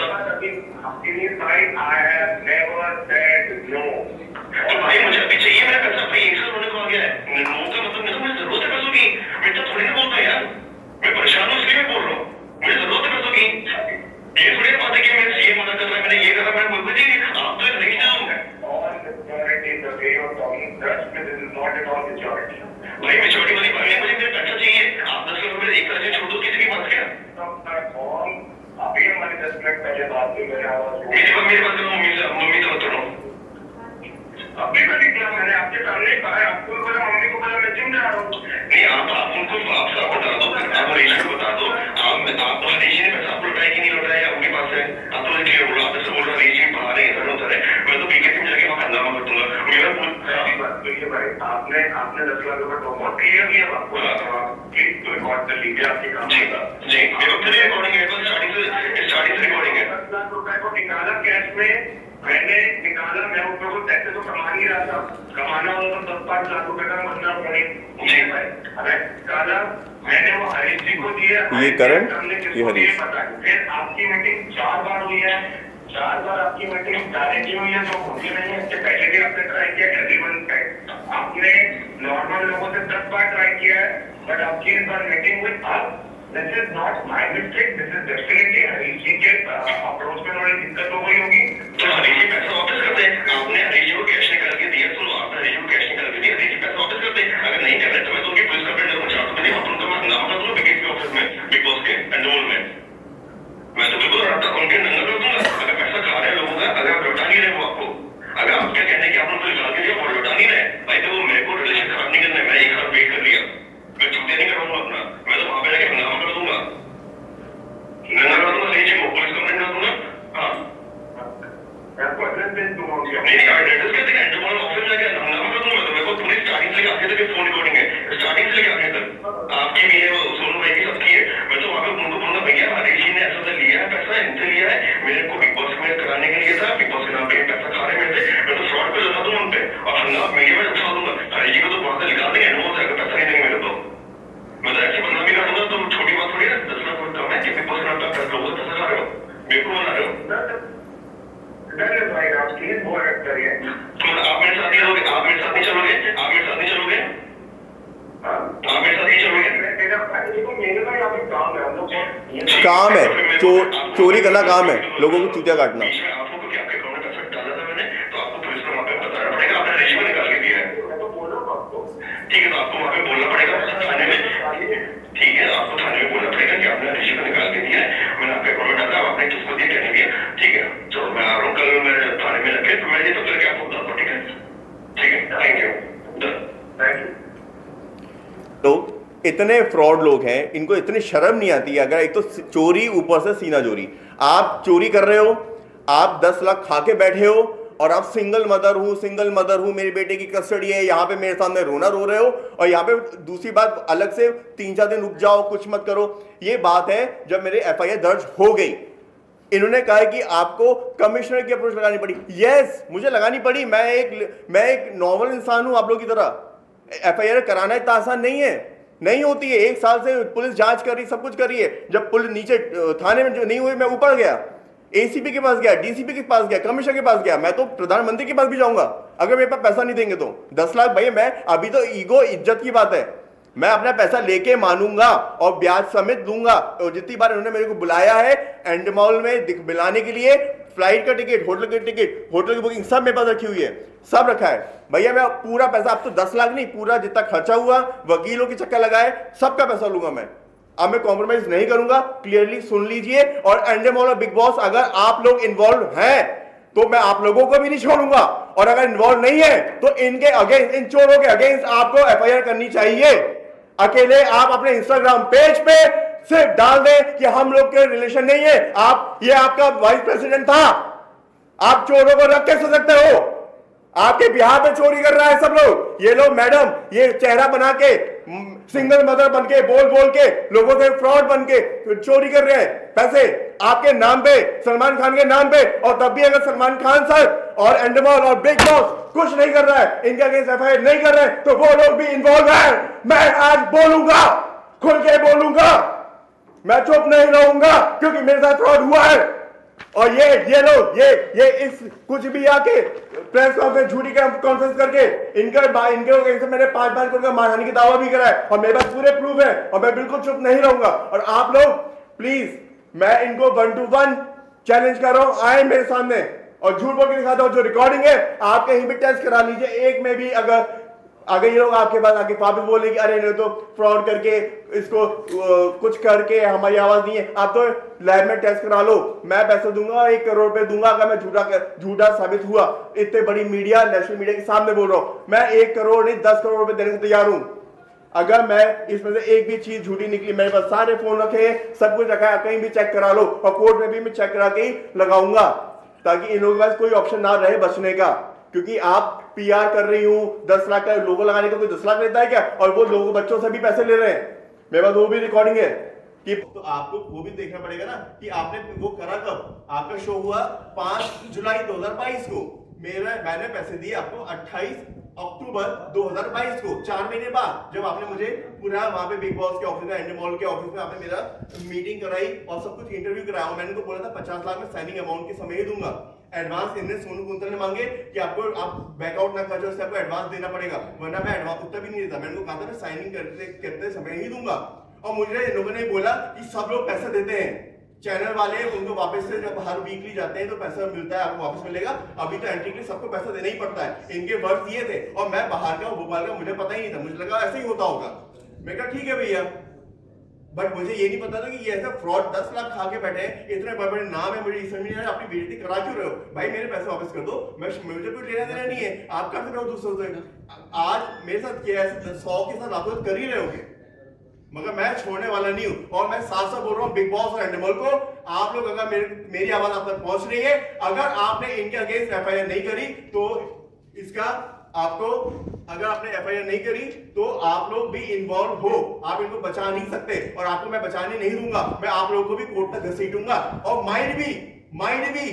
I have never said no. तो भाई मुझे अभी चाहिए मेरा पैसा। भाई एक साल होने को आ गया है, नो का मतलब नहीं, तो मुझे जरूरत है पैसों की। मैं तो थोड़ी ना बोलता यार, मैं परेशान हूँ इसलिए मैं बोल रहा हूँ, मुझे जरूरत है पैसों की। ये थोड़ी ना बात है कि मैं ये मना कर रहा है, मैंने ये करा, मैं बोल जी आप तो नहीं जाऊंगा। भाई मेच्योरिटी वाली बात है, मुझे मेरा पैसा चाहिए। आप 10 लाख रुपए एक तरह से छोड़ दो, किसी की बात क्या? अभी हमारी 10 मिनट पहले बात हुई, मेरे बात करो मम्मी तो बता रहा हूँ। अभी तो निकला, मैंने आपके सामने कहा, आपको बोला, मम्मी को बोला मैं जिम जा रहा हूँ। नहीं आप उनको आप बता दो, आप हरीश को बता दो। आप हरीश ने पैसा आप लौटाया कि नहीं लौटाया, या उनके पास है? आप तो क्लियर बोलो, आप ऐसे बोल रहे हरीश जी बाहर है, ऐसा होता है। मैं तो बीके से जाके वहाँ हंगामा कर दूंगा। मेरा बात तो ये भाई, आपने 10 लाख रुपए बहुत क्लियर किया आपको, प्लीज तो रिकॉर्ड कर लीजिए आपके काम का। जी मेरे को फिर रिकॉर्डिंग है, स्टार्टिंग से रिकॉर्डिंग है। 10 लाख रुपए को निकाला कैश में, मैंने निकाला, मैं उसमें को पैसे तो कमा नहीं रहा था, कमाना होगा तो 10-5 लाख रुपए का बनना होने। जी भाई अरे निकाला मैंने, वो हरीश जी को दिया, ये करण, ये हरीश। फिर आपकी मीटिंग 4 बार हुई है, 4 बार आपकी मीटिंग डायरेक्टली हुई है, तो होती नहीं है। इससे पहले भी आपने ट्राई किया, एवरीवन टाइम आपने नॉर्मल लोगों से 10 बार ट्राई किया है, बट आपकी इस बार मीटिंग हुई। अब this is not my mistake, this is definitely Harish ji के अप्रोच में थोड़ी दिक्कत हो गई होगी। तो हरीश जी पैसा वापस कर दें। आपने हरीश जी को कैश निकाल के दिया, तो आपने हरीश जी को कैश निकाल के दिया, हरीश जी पैसा वापस कर दें। अगर नहीं कर रहे तो मैं तो उनकी पुलिस कंप्लेंट करूंगा, 4 तो नहीं, उनका मैं हंगामा कर दूंगा बिग ऑफिस में, बिग बॉस के एंडोल में। मैं तो बिल्कुल उनके नंगा कर दूंगा। अगर पैसा खा रहे लोगों का, अगर आप लौटा नहीं रहे वो आपको, अगर आप क्या कहते हैं कि आप उनको निकाल के दिया वो लौटा नहीं रहे, भाई तो वो मेरे को रिलेशन खराब नहीं करना है। मैं एक साल वेट कर लिया, मैं छुट्टियां नहीं कराऊंगा अपना, मैं तो वहां पे जाके हंगामा कर दूंगा, नंगा कर दूंगा, सही चीज पुलिस कंप्लेंट कर दूंगा। हाँ आपको एड्रेस भेज दूंगा। नहीं एड्रेस कहते हैं एंडोल ऑफिस में जाके हंगामा कर दूंगा। तो मेरे को पूरी स्टार्टिंग से लेकर आगे तक फोन रिकॉर्डिंग है, स्टार्टिंग से लेकर आगे तक आपकी भी है, सोनू भाई की सबकी है। मैं तो वहां पे उनको बोलूंगा भैया हरीश जी ने ऐसा लिया है पैसा, इनसे लिया है, मेरे को बिग बॉस में कराने के लिए था, बिग बॉस के नाम पे पैसा खा रहे मेरे से, मैं तो फ्रॉड पे लगा दूंगा उन पे और हंगामा मीडिया में उठा दूंगा। हरीश जी को तो वहां से निकाल देंगे, एंडोल से अगर पैसा नहीं देंगे मेरे तो मैं तो ऐसी बदनामी कर दूंगा। तो छोटी बात थोड़ी है, 10 लाख कम है कि बिग बॉस प्लीज वो एक्ट करिए। आप मेरे साथ ही चलोगे? आप मेरे साथ ही चलोगे? आप मेरे साथ ही चलोगे? आप मेरे साथ ही चलोगे? मेरे का यहाँ पे काम है, हम लोग काम है, चोरी करना काम है, लोगों को चूतिया काटना। आपको क्या अकाउंट में पैसा डाला था मैंने, तो आपको पुलिस को वहाँ पे बताना पड़ेगा, आपने रिश्वत निकाल के दिया है। मैं तो बोल रहा हूँ आपको, ठीक है, तो आपको वहाँ पे बोलना पड़ेगा थाने में, ठीक है, आपको थाने में बोलना पड़ेगा कि आपने रिश्वत निकाल के दिया है, मैंने आपके अकाउंट में डाला, आपने किसको दिया क्या नहीं दिया, ठीक है। तो मैं आ रहा हूँ कल, मैं थाने में रखे, तो मैं ये तो करके आपको बताता हूँ, ठीक है, ठीक है, थैंक यू, थैंक यू। तो इतने फ्रॉड लोग हैं, इनको इतनी शर्म नहीं आती है। अगर एक तो चोरी, ऊपर से सीना चोरी, आप चोरी कर रहे हो, आप 10 लाख खा के बैठे हो और आप सिंगल मदर हूं, मेरे बेटे की कस्टडी है, यहाँ पे मेरे सामने रोना रो रहे हो। और यहाँ पे दूसरी बात, अलग से 3-4 दिन रुक जाओ, कुछ मत करो। ये बात है जब मेरे FIR दर्ज हो गई, इन्होंने कहा कि आपको कमिश्नर की अप्रोच लगानी पड़ी। यस, मुझे लगानी पड़ी। मैं एक नॉर्मल इंसान हूं आप लोगों की तरह। FIR कराना इतना आसान नहीं होती है। 1 साल से पुलिस जांच कर रही, सब कुछ कर रही है। जब पुलिस नीचे थाने में जो नहीं हुई, मैं ऊपर गया, ACP के पास गया, DCP के पास गया, कमिश्नर के पास गया, मैं तो प्रधानमंत्री के पास भी जाऊंगा अगर मेरे पास पैसा नहीं देंगे तो। 10 लाख भाई, मैं अभी तो ईगो, इज्जत की बात है, मैं अपना पैसा लेके मानूंगा और ब्याज समेत दूंगा। और जितनी बार उन्होंने मेरे को बुलाया है एंड मॉल में मिलाने के लिए, फ्लाइट का टिकट, होटल का टिकट, होटल की बुकिंग सब मेरे पास रखी हुई है, सब रखा है भैया। मैं पूरा पैसा, अब तो 10 लाख नहीं, पूरा जितना खर्चा हुआ, वकीलों के चक्कर लगाए, सबका पैसा लूंगा मैं। अब मैं कॉम्प्रोमाइज नहीं करूंगा, क्लियरली सुन लीजिए। और एंड मॉल और बिग बॉस, अगर आप लोग इन्वॉल्व हैं तो मैं आप लोगों को भी नहीं छोड़ूंगा, और अगर इन्वॉल्व नहीं है तो इनके अगेंस्ट, इन चोरों के अगेंस्ट आपको FIR करनी चाहिए। अकेले आप अपने इंस्टाग्राम पेज पे सिर्फ डाल दें कि हम लोग के रिलेशन नहीं है, ये आपका वाइस प्रेसिडेंट था, आप चोरों को रख कैसे सकते हो? आपके बिहार में चोरी कर रहा है सब लोग। ये लोग मैडम, ये चेहरा बना के, सिंगल मदर बन के, बोल के लोगों से फ्रॉड बन के चोरी कर रहे हैं पैसे आपके नाम पे, सलमान खान के नाम पे। और तब भी अगर सलमान खान सर और एंडमॉल और बिग बॉस कुछ नहीं कर रहा है, इनके अगेंस्ट FIR नहीं कर रहे हैं, तो वो लोग भी इन्वॉल्व है। मैं आज बोलूंगा, खुल के बोलूंगा, मैं चुप नहीं रहूंगा, क्योंकि मेरे साथ फ्रॉड हुआ है। और ये लोग ये इस कुछ भी आके प्रेस कॉन्फ्रेंस, झूठी कॉन्फ्रेंस करके इनके मैंने 5 करोड़ का मानहानि की दावा भी करा है, और मेरे पास पूरे प्रूफ है, और मैं बिल्कुल चुप नहीं रहूंगा। और आप लोग प्लीज, मैं इनको 1 to 1 चैलेंज कर रहा हूं, आए मेरे सामने और झूठ बोल के दिखाता हूं। जो रिकॉर्डिंग है आप कहीं भी टेस्ट करा लीजिए, एक में भी अगर ये लोग आपके पास आके वापस बोले कि अरे इन्होंने तो फ्रॉड करके, इसको कुछ करके हमारी आवाज नहीं है, आप तो लैब में टेस्ट करा लो, मैं पैसे दूंगा, 1 करोड़ रुपए दूंगा अगर मैं झूठा साबित हुआ। इतने बड़ी मीडिया, नेशनल मीडिया के सामने बोल रहा हूं, मैं 1 करोड़ नहीं 10 करोड़ रुपए देने को तैयार हूं। अगर मैं इसमें से एक भी चीज झूठी निकली, मेरे पास सारे फोन रखे हैं, सब कुछ रखा है, कहीं भी चेक करा लो, और कोर्ट में भी मैं चेक करा के ही लगाऊंगा, ताकि इन लोगों के पास कोई ऑप्शन ना रहे बचने का। क्योंकि आप PR कर रही हूं, 10 लाख का लोगो लगाने का कोई 10 लाख लेता है क्या? और वो लोगों बच्चों से भी पैसे ले रहे हैं, मेरे पास वो भी रिकॉर्डिंग है कि, तो आपको वो भी देखना पड़ेगा ना कि आपने वो करा कब। आपका शो हुआ 5 जुलाई 2022 को, मैंने पैसे दिए आपको 28 अक्टूबर 2022 को, 4 महीने बाद, जब आपने मुझे पूरा वहां पे बिग बॉस के ऑफिस में, एंड मॉल के ऑफिस में आपने मेरा मीटिंग कराई और सब कुछ इंटरव्यू कराया। मैंने उनको बोला था 50 लाख में साइनिंग अमाउंट के समय ही दूंगा। एडवांस इनने सोनू कुंतल ने मांगे कि आप बैकआउट ना कर जाओ, उससे आपको एडवांस देना पड़ेगा, वरना मैं एडवांस उतना भी नहीं देता। मैंने उनको कहा था मैं साइनिंग करते समय ही दूंगा। और मुझे इन लोगों ने बोला कि सब लोग पैसे देते हैं, चैनल वाले, उनको वापस से जब हर वीकली जाते हैं तो पैसा मिलता है, आपको वापस मिलेगा। अभी तो एंट्री के लिए सबको पैसा देना ही पड़ता है। इनके वर्ड्स ये थे, और मैं बाहर का, भोपाल का, मुझे पता ही नहीं था, मुझे लगा ऐसे ही होता होगा। मैं कहा ठीक है भैया, बट मुझे ये नहीं पता था कि ये ऐसा फ्रॉड 10 लाख खा के बैठे हैं, इतने बड़े बड़े नाम है, मुझे समझ नहीं आ रहा, अपनी बेइज्जती करा क्यों रहे हो भाई? मेरे पैसे वापस कर दो, मुझे कोई लेना देना नहीं है, आप कर रहे हो दूसरों से। आज मेरे साथ किया है, 100 के साथ आप लोग कर ही रहे होगे, मगर मैं छोड़ने वाला नहीं हूं। और मैं साफ साफ बोल रहा हूं बिग बॉस और एंड मॉल को, आप लोग अगर मेरी आवाज आप तक पहुंच रही है, अगर आपने इनके अगेंस्ट FIR नहीं करी तो इसका आपको, अगर आपने FIR नहीं करी तो आप लोग भी इन्वॉल्व हो, आप इनको बचा नहीं सकते, और आपको मैं बचाने नहीं दूंगा। मैं आप लोगों को भी कोर्ट तक घसीटूंगा। और माइंड भी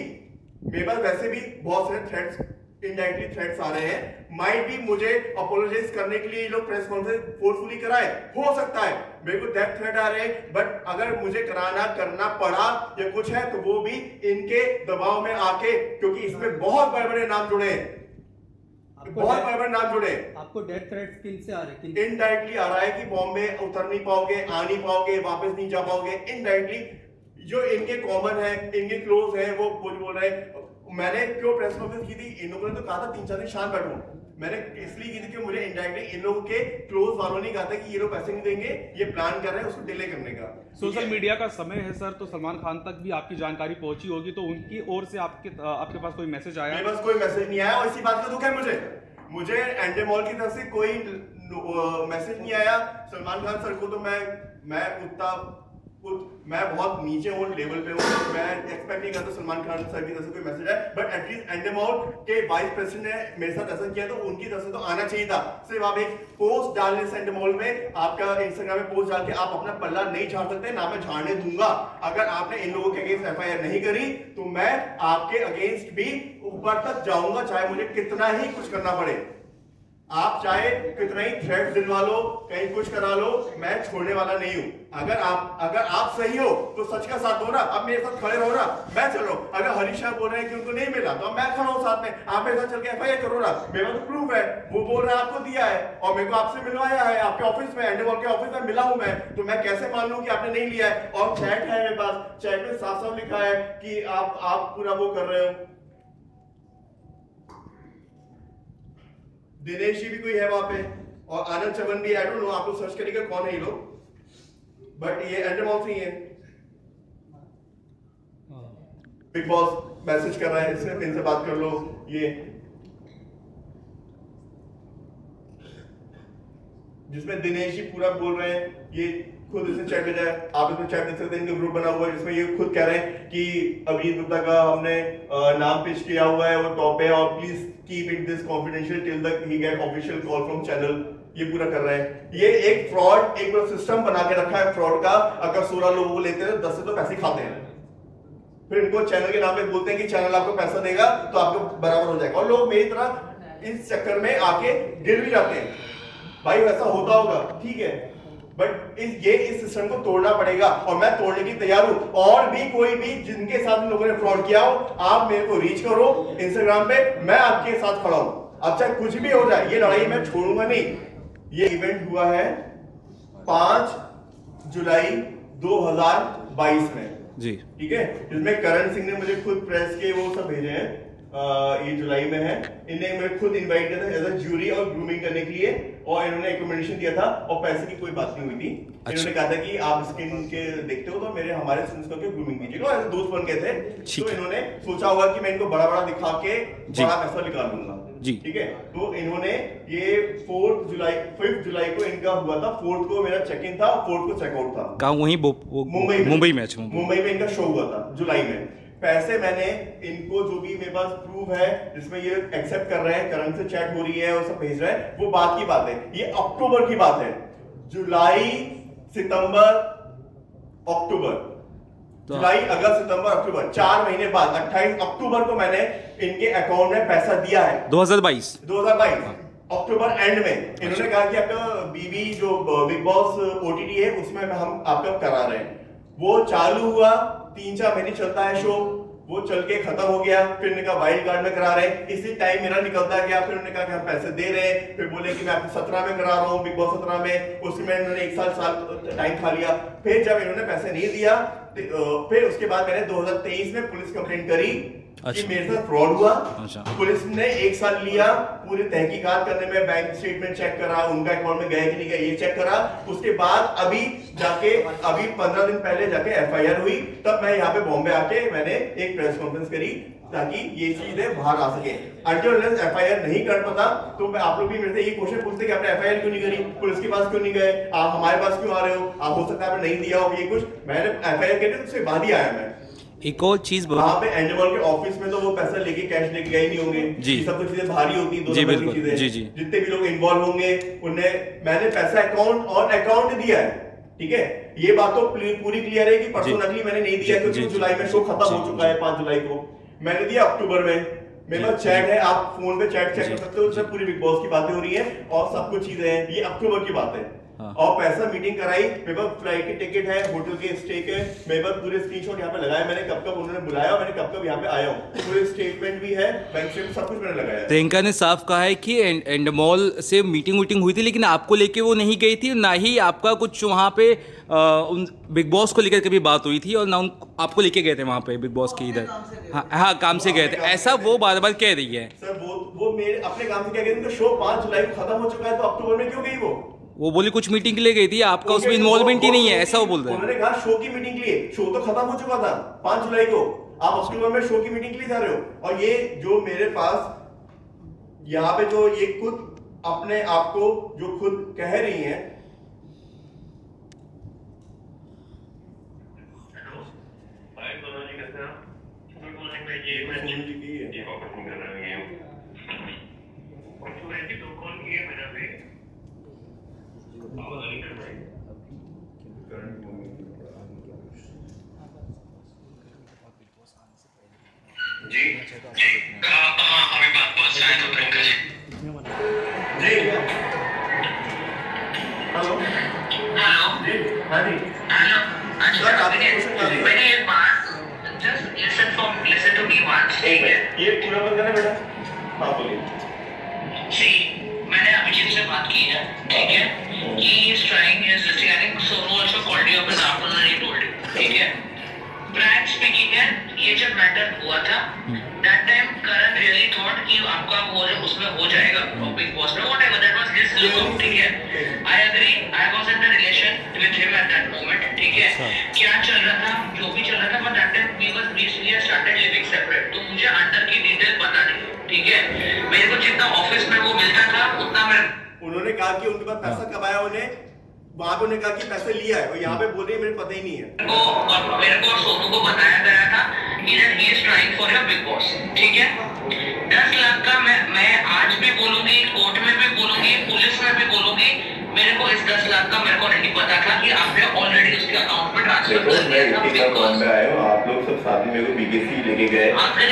मेरे पास वैसे भी बहुत सारे थ्रेट्स इनडायरेक्टली थ्रेट्स आ रहे हैं। माइट भी मुझे अपोलोजाइज करने के लिए ये लोग प्रेस कॉन्फ्रेंस फोर्सफुली कराए, हो सकता है मेरे को डेथ थ्रेट आ रहे हैं, बट अगर मुझे करना पड़ा या कुछ है तो वो भी इनके दबाव में आके, क्योंकि इसमें बहुत बड़े बड़े नाम जुड़े हैं, बहुत बड़े बड़े नाम जुड़े हैं। आपको डेथ थ्रेट्स किन से आ रहे हैं? इनडायरेक्टली आ रहा है कि बॉम्बे उतर नहीं पाओगे, आ नहीं पाओगे, वापस नहीं जा पाओगे। इनडायरेक्टली जो इनके कॉमन है, इनके क्लोज है, वो कुछ बोल रहे हैं। मैंने क्यों प्रेस कॉन्फ्रेंस की थी, इन लोगों ने तो कहा था 3-4 दिन शांत बैठो। मैंने इसलिए की थी कि मुझे इनडायरेक्टली इन लोगों के क्लोज वालों ने कहा था कि ये लोग पैसे नहीं देंगे, ये प्लान कर रहे हैं उसको डिले करने का। सोशल मीडिया का समय है सर, तो सलमान खान तक भी आपकी जानकारी पहुंची होगी, तो उनकी ओर से आपके पास कोई मैसेज आया? मेरे पास कोई मैसेज नहीं आया, और इसी बात का दुख है मुझे एंडेमॉल की तरफ से कोई मैसेज नहीं आया। सलमान खान सर को तो मैं बहुत नीचे हूँ, लेवल पे हूँ, मैं एक्सपेक्ट नहीं करता सलमान खान सर की तरफ से कोई मैसेज है, बट एटलीस्ट एंडेमॉल के वाइस प्रेसिडेंट ने मेरे साथ ऐसा किया तो उनकी तरफ से तो आना चाहिए था। सिर्फ आप एक पोस्ट डालने से एंडेमॉल में, आपका इंस्टाग्राम में पोस्ट डाल के आप अपना पल्ला नहीं झाड़ सकते, ना मैं झाड़ने दूंगा। अगर आपने इन लोगों के अगेंस्ट FIR नहीं करी तो मैं आपके अगेंस्ट भी ऊपर तक जाऊंगा, चाहे मुझे कितना ही कुछ करना पड़े। आप चाहे कितना ही थ्रेट दिलवा लो, कहीं कुछ करा लो, मैं छोड़ने वाला नहीं हूं। अगर आप सही हो तो सच का साथ दो ना, अब मेरे साथ खड़े रहो ना, मैं चल रहा हूं। अगर हरीश शाह बोल रहे हैं कि उनको नहीं मिला तो मैं खड़ा हूं साथ में, आप मेरे साथ चल के FIR करो ना, मेरे पास प्रूफ है। वो बोल रहा है आपको दिया है और मेरे को आपसे मिलवाया है, आपके ऑफिस में, एंडेमॉल के ऑफिस में मिला हूं मैं, तो मैं कैसे मान लूं कि आपने नहीं लिया है? और चैट है मेरे पास, चैट में साफ साफ लिखा है कि आप पूरा वो कर रहे हो। दिनेश जी भी कोई है वहां पे, और आनंद चवन भी, आई डोंट नो, आप लोग सर्च करिएगा कौन है ये लोग, बट ये एंडेमॉल से ही है। बिग बॉस मैसेज कर रहा है, सिर्फ इनसे बात कर लो। ये जिसमें दिनेश जी पूरा बोल रहे हैं, ये खुद इसने चैट भेजा है, आप इसमें चैट देख सकते हैं, इनका ग्रुप बना हुआ है जिसमें ये खुद कह रहे हैं कि अभिजीत गुप्ता का हमने नाम पेश किया हुआ है, वो टॉप है, और please keep it this confidential till the he get official call from channel. ये पूरा कर रहे हैं। ये एक फ्रॉड, एक पूरा सिस्टम बना के रखा है फ्रॉड का। अगर 16 लोगों को लेते हैं 10 से तो पैसे खाते हैं, फिर इनको चैनल के नाम पे बोलते हैं कि चैनल आपको पैसा देगा तो आपको बराबर हो जाएगा, और लोग मेरी तरह इस चक्कर में आके गिर भी जाते हैं। भाई वैसा होता होगा, ठीक है, बट इस सिस्टम को तोड़ना पड़ेगा, और मैं तोड़ने की तैयार हूं। और भी कोई भी जिनके साथ लोगों ने फ्रॉड किया हो, आप मेरे को रीच करो इंस्टाग्राम पे, मैं आपके साथ खड़ा हूं। अब चाहे कुछ भी हो जाए, ये लड़ाई मैं छोड़ूंगा नहीं। ये इवेंट हुआ है 5 जुलाई 2022 में जी, ठीक है, जिसमें करण सिंह ने मुझे खुद प्रेस के वो सब भेजे हैं। ये जुलाई में है, इन्हें मैं खुद इनवाइट किया था एज अ ज्यूरी और ग्रूमिंग करने के लिए, और इन्होंने रिकमेंडेशन दिया था, और पैसे की कोई बात नहीं हुई थी। इन्होंने कहा था कि आप स्किन के देखते हो तो हमारे स्किन को ग्रूमिंग कीजिएगा, और दोस्त बन गए थे, तो इन्होंने सोचा होगा कि मैं इनको बड़ा बड़ा दिखा के बड़ा पैसा निकाल लूंगा, ठीक है। तो इन्होंने ये 5 जुलाई को इनका हुआ था, 4th को मेरा चेक इन था, 4th को चेकआउट था। कहाँ? वहीं मुंबई में इनका शो हुआ था जुलाई में। पैसे मैंने इनको, जो भी मेरे पास प्रूफ है जिसमें ये एक्सेप्ट कर रहे हैं, करण से चैट हो रही है और सब भेज रहे हैं, वो बात की बात है। ये अक्टूबर की बात है, जुलाई, सितंबर, अक्टूबर, जुलाई, अगस्त, सितंबर, अक्टूबर, 4 महीने बाद 28 अक्टूबर को मैंने इनके अकाउंट में पैसा दिया है। 2022 अक्टूबर एंड में इन्होंने कहा कि आपका बीबी जो बिग बॉस OTT है उसमें हम आपका करा रहे हैं। वो चालू हुआ, 3-4 महीने चलता है शो, वो चल के खत्म हो गया। फिर उन्होंने कहा वाइल्ड कार्ड में करा रहे हैं, इसी टाइम मेरा निकलता गया। फिर उन्होंने कहा कि हम पैसे दे रहे हैं, फिर बोले कि मैं आपको 17 में करा रहा हूँ, बिग बॉस 17 में। उसमें इन्होंने 1 साल टाइम खा लिया। फिर जब इन्होंने पैसे नहीं दिया, फिर उसके बाद मैंने 2023 में पुलिस कंप्लेंट करी कि मेरे साथ फ्रॉड हुआ। पुलिस ने 1 साल लिया पूरी तहकीकात करने में, बैंक स्टेटमेंट चेक करा, उनका अकाउंट में गए कि नहीं गए ये चेक करा। उसके बाद अभी 15 दिन पहले जाके FIR हुई, तब मैं यहाँ पे बॉम्बे आके मैंने एक प्रेस कॉन्फ्रेंस करी ताकि ये चीजें बाहर आ सके। अनटिल FIR नहीं कर पाता तो आप लोग भी मेरे से ये क्वेश्चन पूछते कि आपने FIR क्यों नहीं करी, पुलिस के पास क्यों नहीं गए, आप हमारे पास क्यों आ रहे हो, आप हो सकता है आपने नहीं दिया हो ये कुछ। मैंने FIR करी, उसके बाद ही आया मैं। एक और चीज वहां पे एंडेमॉल के ऑफिस में तो वो पैसा लेके कैश लेके गए नहीं होंगे जी, सब तो चीजें भारी होती हैं, जी बिल्कुल जी जी। जितने भी लोग इन्वॉल्व होंगे उन्हें मैंने पैसा अकाउंट दिया है, ठीक है। ये बात तो पूरी क्लियर है कि परसों नकली मैंने नहीं दिया, क्योंकि जुलाई में शो खत्म हो चुका है। 5 जुलाई को मैंने दिया, अक्टूबर में मेरे पास चैट है, आप फोन पे चैट चेक कर सकते हो, उसमें पूरी बिग बॉस की बातें हो रही है और सब कुछ चीजें हैं। ये अक्टूबर की बात है। और पैसा मीटिंग कराई, मेरे पास फ्लाइट की टिकट है, होटल के स्टे के, मेरे पास पूरे स्क्रीनशॉट यहाँ पे लगाया मैंने, कब कब उन्होंने बुलाया, मैंने कब कब यहाँ पे आया हूँ, पूरे स्टेटमेंट भी है, बैंक स्टेटमेंट, सब कुछ मैंने लगाया है। प्रियंका ने साफ कहा है कि एंडमॉल से मीटिंग हुई थी, लेकिन आपको लेके वो नहीं गई थी, ना ही आपका कुछ वहाँ पे उन बिग बॉस को लेकर कभी बात हुई थी, और ना आपको लेके गए थे वहाँ पे बिग बॉस के इधर। हाँ, काम से गए थे, ऐसा वो बार बार कह रही है। सर वो मेरे अपने काम से क्या कहते हैं, शो 5 जुलाई को खत्म हो चुका है, तो अक्टूबर में क्यों गई वो बोली कुछ मीटिंग के लिए गई थी, आपका उसमें इन्वॉल्वमेंट ही नहीं है, ऐसा वो बोल रहे हैं। उन्होंने कहा शो की मीटिंग के लिए, शो तो खत्म हो चुका था 5 जुलाई को, आप अक्टूबर में शो की मीटिंग के लिए जा रहे हो। और ये जो मेरे पास यहाँ पे जो ये खुद अपने आप को जो खुद कह रही हैं, जी हाँ हमें बात पहुंच रहा है तो प्रियंका जी। हेलो हेलो जी, हाँ जी, हेलो। अच्छा मैंने एक बात, just listen to me once, ठीक है? ये पूरा बंद करना बेटा। हाँ बोलिए। सी मैंने अभिजीत से बात की है, ठीक है, कि he is trying his listing. I think Sonu also called you up in the afternoon and he told you, ठीक है? Frank speaking है, ये जब मैटर हुआ था, that time Karan really thought कि आपका वो उसमें हो जाएगा, बिग बॉस में, whatever, that was his look, ठीक है? I agree, I was in the relation with him at that moment, ठीक है? क्या चल रहा था, जो भी चल रहा था, but that time we had started living separate, तो मुझे अंदर की डिटेल पता नहीं, ठीक है? मेरे को जितना ऑफिस में वो मिलता था उतना मैं, उन्होंने कहा कि उनके पास पैसा कब आया, उन्हें वहां पे उन्होंने कहा कि पैसे लिया है, और यहाँ पे बोल रही है मेरे पता ही नहीं है। मेरे को और सोनू को बताया गया था कि he is trying for your big boss, ठीक है? 10 लाख का मैं आज भी बोलूंगी, कोर्ट में भी बोलूंगी, पुलिस में भी बोलूंगी, मेरे को इस 10 लाख का मेरे को नहीं पता था कि आपने ऑलरेडी उसके अकाउंट में ट्रांसफर कर दिया था बिग बॉस में। आप लोग सब साथ में मेरे को बीकेसी लेके गए, आपने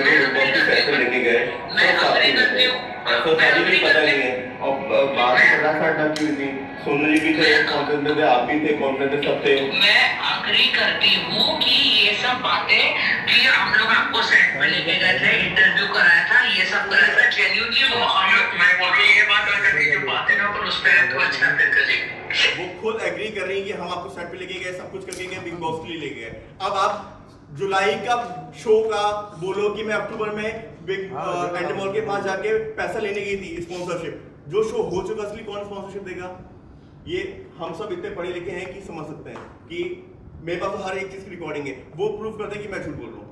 मेरे को पैसे लेके गए, मैं अग्री करती हूँ, तो शादी भी पता नहीं है, और बात फटाफट की हुई थी, सोनू जी भी थे कॉन्फ्रेंस में, आप भी थे कॉन्फ्रेंस में, सब थे। मैं अग्री करती हूँ कि ये सब बातें कि हम लोग आपको सेट पे लेके गए थे, इंटरव्यू कराया था, ये सब कराया था, जेन्युइनली वो हम लोग, मैं बोल रही हूँ ये बात करके जो बात है ना, पर उस पर तो अच्छा करके जी वो खुद एग्री कर रही है कि हम आपको सेट पे लेके गए, सब कुछ करके गए, बिग बॉस के लिए लेके गए। अब आप जुलाई का शो का बोलो कि मैं अक्टूबर में बिग एंडमॉल के पास जाके पैसा लेने गई थी स्पॉन्सरशिप, जो शो हो चुका असली कौन स्पॉन्सरशिप देगा? ये हम सब इतने पढ़े लिखे हैं कि समझ सकते हैं कि मेरे पास तो हर एक चीज की रिकॉर्डिंग है, वो प्रूफ करते हैं कि मैं झूठ बोल रहा हूँ।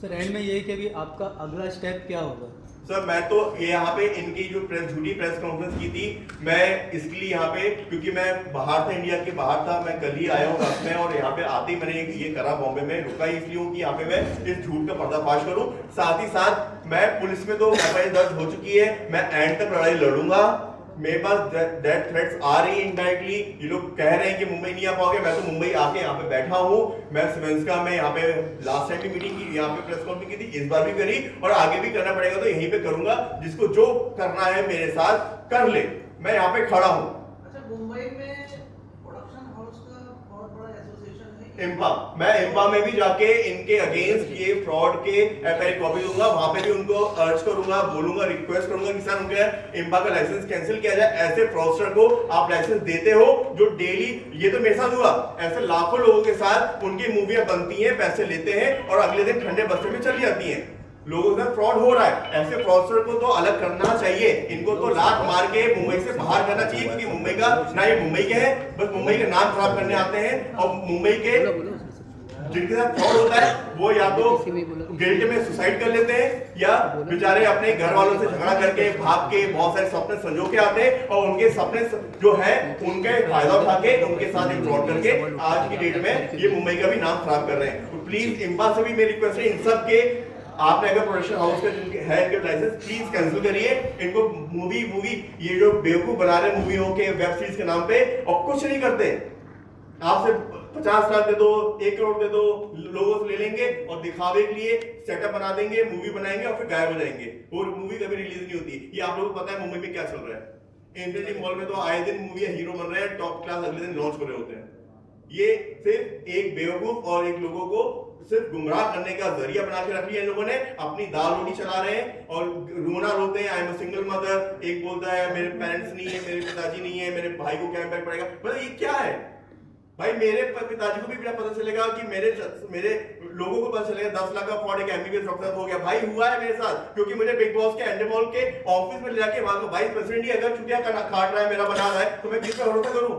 सर एंड में यही कि अभी आपका अगला स्टेप क्या होगा? सर मैं तो यहाँ पे इनकी जो झूठी प्रेस कॉन्फ्रेंस की थी, मैं इसलिए यहाँ पे, क्योंकि मैं बाहर था, इंडिया के बाहर था, मैं कल ही आया हूँ रात में, और यहाँ पे आते ही मैंने ये करा, बॉम्बे में रुका इसलिए हूँ कि यहाँ पे मैं इस झूठ का पर्दाफाश करूँ। साथ ही साथ मैं पुलिस में तो एफआईआर दर्ज हो चुकी है, मैं एंड तक लड़ाई लड़ूंगा। मेरे पास डेथ थ्रेट्स आ रही है इनडायरेक्टली, ये लोग कह रहे हैं कि मुंबई नहीं आ पाओगे, मैं तो मुंबई आके यहाँ पे बैठा हूँ। मैं सिवेंस्का में यहाँ पे लास्ट टाइम भी मीटिंग की, यहाँ पे प्रेस कॉन्फ्रेंस की थी, इस बार भी करी, और आगे भी करना पड़ेगा तो यहीं पे करूंगा। जिसको जो करना है मेरे साथ कर ले, मैं यहाँ पे खड़ा हूँ। अच्छा, मुंबई में प्रोडक्शन हाउस का बहुत बड़ा एसोसिएशन है इम्पा, मैं इम्पा में भी जाके इनके अगेंस्ट ये फ्रॉड के एफआईआर कॉपी दूंगा, वहां पे भी उनको अर्ज करूंगा, बोलूंगा, रिक्वेस्ट करूंगा कि सर उनका इम्पा का लाइसेंस कैंसिल किया जाए। ऐसे फ्रॉडस्टर को आप लाइसेंस देते हो जो डेली, ये तो मेरे साथ हुआ, ऐसे लाखों लोगों के साथ उनकी मूवियां बनती हैं, पैसे लेते हैं और अगले दिन ठंडे बस्ते में चली जाती हैं। लोगों के साथ फ्रॉड हो रहा है, ऐसे फ्रॉडस्टर को तो अलग करना चाहिए, इनको तो लात मार के मुंबई से बाहर करना चाहिए, क्योंकि मुंबई का ना ये मुंबई के हैं, बस मुंबई का नाम खराब करने आते हैं। और मुंबई के जिनके साथ फ्रॉड होता है वो या तो गिल्ट में सुसाइड कर लेते हैं, या बेचारे अपने घर वालों से झगड़ा करके भाग के बहुत सारे सपने संजो के आते हैं, और उनके सपने जो है उनके फायदा उठा के उनके साथ एक फ्रॉड करके आज की डेट में ये मुंबई का भी नाम खराब कर रहे हैं। तो प्लीज इम्पा से भी मेरी रिक्वेस्ट है, इन सब के आपने अगर प्रोडक्शन हाउस का है इनके लाइसेंस प्लीज कैंसिल करिए। इनको मूवी ये जो बेवकूफ बना रहे मूवियों के वेब सीरीज के नाम पे और कुछ नहीं करते, आपसे 50 लाख दे दो, 1 करोड़ दे दो, लोगों से ले लेंगे और दिखावे के लिए सेटअप बना देंगे, मूवी बनाएंगे और फिर गायब हो जाएंगे। वो मूवी कभी रिलीज नहीं होती। ये आप लोगों को पता है मुंबई में क्या चल रहा है। इंफिनिटी मॉल में तो आए दिन मूवी हीरो बन रहे हैं, टॉप क्लास अगले दिन लॉन्च हो रहे होते हैं। ये सिर्फ एक बेवकूफ और एक लोगों को सिर्फ गुमराह करने का जरिया बना के रख लिया इन लोगों ने। अपनी दाल रोटी चला रहे हैं और रोना रोते हैं, I am a single mother. एक बोलता है मेरे पेरेंट्स नहीं है, मेरे पिताजी नहीं है, मेरे भाई को क्या इम्पैक्ट पड़ेगा। मतलब ये क्या है भाई? मेरे पिताजी को भी पता चलेगा कि मेरे लोगों को पता चलेगा 10 लाख का फ्रॉड एक एमबीबीएस डॉक्टर हो गया। भाई हुआ है मेरे साथ, क्योंकि मुझे बिग बॉस के एंडेमॉल के ऑफिस में ले जाके वहां का वाइस प्रेसिडेंट ही अगर छुट्टियां काट रहा है, मेरा बना रहा है, तो मैं किस पे भरोसा करूं?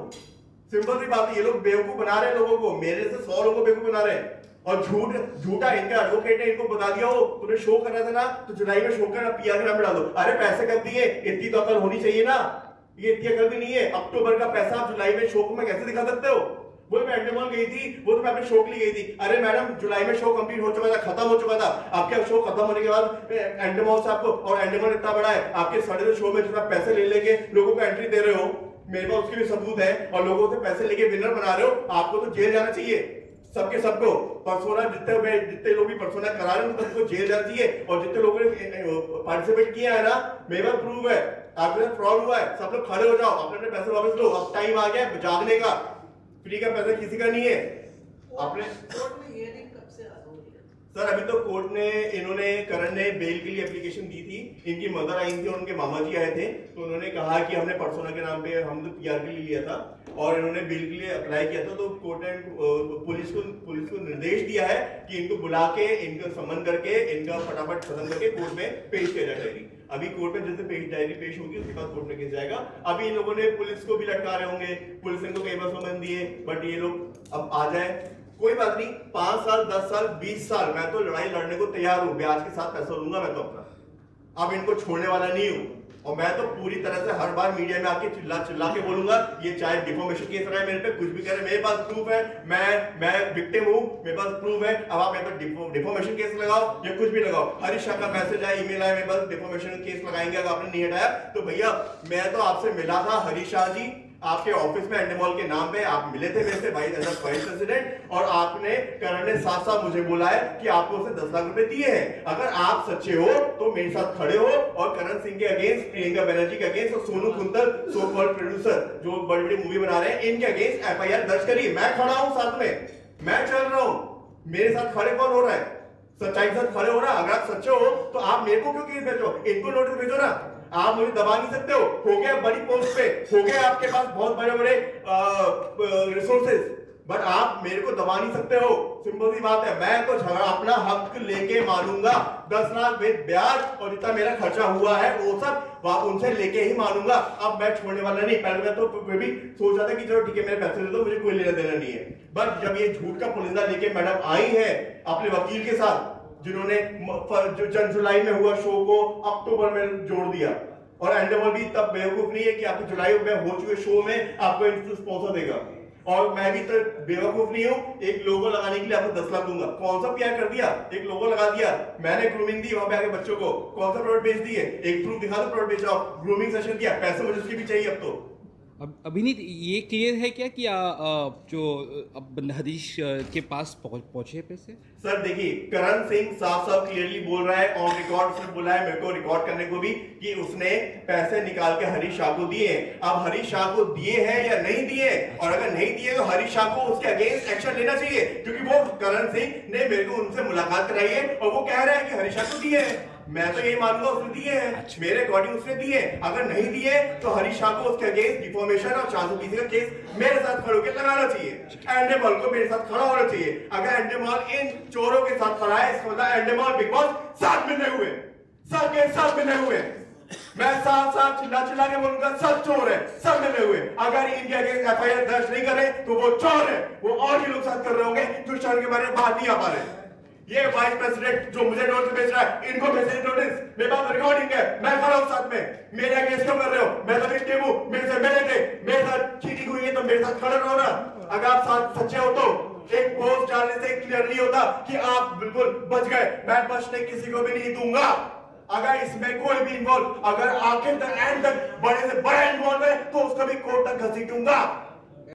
सिंपल सी बात है। ये लोग बेवकूफ बना रहे हैं लोगों को, मेरे से 100 लोगों को बेवकूफ बना रहे हैं। और झूठा इनका एडवोकेट ने इनको बता दिया, हो तुमने शो कर रहा था ना, तो जुलाई में शो करना, पीआर का नाम डाल दो। अरे पैसे कब दिए? इतनी तो अकल होनी चाहिए ना। ये इतनी अकल भी नहीं है। अक्टूबर का पैसा आप जुलाई में शो को मैं कैसे दिखा सकते हो? वो मैं एंडेमॉल गई थी, वो तो मैं अपने शो के लिए गई थी। अरे मैडम जुलाई में शो कंप्लीट हो चुका था, खत्म हो चुका था। आपके शो खत्म होने के बाद एंडेमॉल से आपको, और एंडेमॉल इतना बड़ा है, आपके साढ़े शो में जितना पैसे ले लेके लोगों को एंट्री दे रहे हो, मेरे पास उसके भी सबूत है, और लोगों से पैसे लेके विनर बना रहे हो। आपको तो जेल जाना चाहिए, सबके सबको। पर्सोना जितने लोग भी पर्सोना करा रहे हैं उनको जेल जाना चाहिए। और जितने लोगों ने पार्टिसिपेट किया है ना, मेरे पास प्रूफ है आपके साथ फ्रॉड हुआ है। सब लोग खड़े हो जाओ, अपने पैसे वापस लो। अब टाइम आ गया जागने का। फ्री का पैसा किसी का नहीं है। आपने सर अभी तो कोर्ट ने, इन्होंने, करण ने बेल के लिए एप्लीकेशन दी थी। इनकी मदर आई थी और उनके मामा जी आए थे, तो उन्होंने कहा कि हमने पर्सोना के नाम पे हम तो पीआर के लिए लिया था और इन्होंने बेल के लिए अप्लाई किया था। तो कोर्ट ने पुलिस को निर्देश दिया है कि इनको बुला के, इनको समन करके, इनका फटाफट खत्म करके कोर्ट में पेश किया जाए डायरी। अभी कोर्ट में जैसे डायरी पेश होगी उसके बाद कोर्ट में केस जाएगा। अभी इन लोगों ने पुलिस को भी लटका रहे होंगे, पुलिस इनको कई बार समन दिए, बट ये लोग अब आ जाए, कोई बात नहीं। 5 साल, 10 साल, 20 साल मैं तो लड़ाई लड़ने को तैयार हूं। ब्याज के साथ पैसा लूंगा मैं तो अपना। अब इनको छोड़ने वाला नहीं हूं। और मैं तो पूरी तरह से हर बार मीडिया में आके चिल्ला के बोलूंगा, ये चाहे डिफॉर्मेशन केस रहा है मेरे पे, कुछ भी करे, मेरे पास प्रूफ है। मैं विक्टिम हूं, मेरे पास प्रूफ है। अब आप मेरे पे डिफॉर्मेशन केस लगाओ या कुछ भी लगाओ। हरीश शाह का मैसेज आया, ईमेल आया, मेरे पास डिफॉर्मेशन केस लगाएंगे अगर आपने नहीं हटाया तो। भैया मैं तो आपसे मिला था, हरीश शाह जी आपके ऑफिस में एंडेमॉल के नाम पे आप मिले थे मेरे से वाइस प्रेसिडेंट, और आपने, करण ने साफ साफ मुझे बोला है कि आपको उसे 10 लाख रुपए दिए हैं। अगर आप सच्चे हो तो मेरे साथ खड़े हो और करण सिंह के अगेंस्ट, प्रियंका बनर्जी के अगेंस्ट और Sonu quintal, so called producer जो बड़ी बड़ी मूवी बना रहे हैं, इनके अगेंस्ट एफआईआर दर्ज करिए। मैं खड़ा हूं साथ में, मैं चल रहा हूं, मेरे साथ खड़े कौन हो रहा है? सच्चाई के साथ खड़े हो रहा है। अगर आप सच्चे हो तो आप मेरे को क्यों केस भेजो? इनको नोटिस भेजो ना। आप मुझे दबा नहीं सकते हो गया बड़ी पोस्ट पे, हो गया आपके पास बहुत बड़े बड़े रिसोर्सेज, बट आप मेरे को दबा नहीं सकते हो। सिंपल सी बात है। मैं तो झगड़ा अपना हक लेके मानूंगा। 10 लाख विद ब्याज और जितना मेरा खर्चा हुआ है वो सब उनसे लेके ही मानूंगा। अब मैं छोड़ने वाला नहीं। पहले मैं तो भी सोच रहा था कि चलो ठीक है मेरे पैसे दे दो, मुझे कोई लेना देना नहीं है। बट जब ये झूठ का पुलिंदा लेके मैडम आई है अपने वकील के साथ, जिन्होंने जुलाई में हुआ शो को अक्टूबर में जोड़ दिया, और एंडेमॉल भी तब बेवकूफ नहीं है कि आपको जुलाई में हो चुके शो में आपको स्पॉन्सर देगा। और मैं भी तो बेवकूफ नहीं हूं, एक लोगो लगाने के लिए आपको 10 लाख दूंगा। कौन सा प्यार कर दिया? एक लोगो लगा दिया, मैंने ग्रूमिंग दी वहां पे आके बच्चों को। कौन सा प्रोडक्ट बेच दिए? एक प्रूफ दिखा दो प्रोडक्ट बेचा, ग्रूमिंग सेशन किया, पैसे मुझे उसके भी चाहिए। अब तो अभिनीत ये क्लियर है क्या कि जो अब हरीश के पास पहुंचे पैसे? सर देखिए, करण सिंह साफ साफ क्लियरली बोल रहा है, ऑन रिकॉर्ड उसने बोला है मेरे को रिकॉर्ड करने को भी, कि उसने पैसे निकाल के हरीश शाह को दिए। अब हरीश शाह को दिए हैं या नहीं दिए, और अगर नहीं दिए तो हरीश शाह को उसके अगेंस्ट एक्शन लेना चाहिए, क्योंकि वो करण सिंह ने मेरे को उनसे मुलाकात कराई है और वो कह रहा है कि हरीश शाह को दिए हैं। मैं तो यही मानूंगा उसने दिए हैं, मेरे अकॉर्डिंग उसने दिए। अगर नहीं दिए तो हरीश शाह को उसके अगेंस्ट डिफॉर्मेशन और 430 का केस मेरे साथ खड़े होकर लगाना चाहिए। एंडेमॉल को मेरे साथ खड़ा होना चाहिए। अगर एंडेमॉल इन चोरों के साथ खड़ा है, इसका मतलब एंडेमॉल बिग बॉस साथ मिले हुए, सबके साथ मिले हुए। मैं साफ साफ चिल्ला के बोलूंगा, सब चोर है, सब मिले हुए। अगर इनके अगेंस्ट एफआईआर दर्ज नहीं करे तो वो चोर है। वो और भी लोग साथ कर रहे होंगे जो शहर के बारे में बात नहीं आ पा रहे। ये वाइस प्रेसिडेंट जो मुझे नोटिस भेज रहा है, इनको भेजिए नोटिस। मेरे पास रिकॉर्डिंग है, मैं खड़ा हूं साथ में। मेरे अगेंस्ट क्यों कर रहे हो? मैं तो विक्टिम हूं, मेरे से मिले थे, मेरे साथ चीटिंग हुई है तो मेरे साथ खड़े रहो ना। अगर आप साथ सच्चे हो तो एक पोस्ट डालने से क्लियर नहीं होता कि आप बिल्कुल बच गए। मैं बचने किसी को भी नहीं दूंगा। अगर इसमें कोई भी इन्वॉल्व, अगर आखिर तक एंड तक बड़े से बड़ा इन्वॉल्व है तो उसका भी कोर्ट तक घसीटूंगा।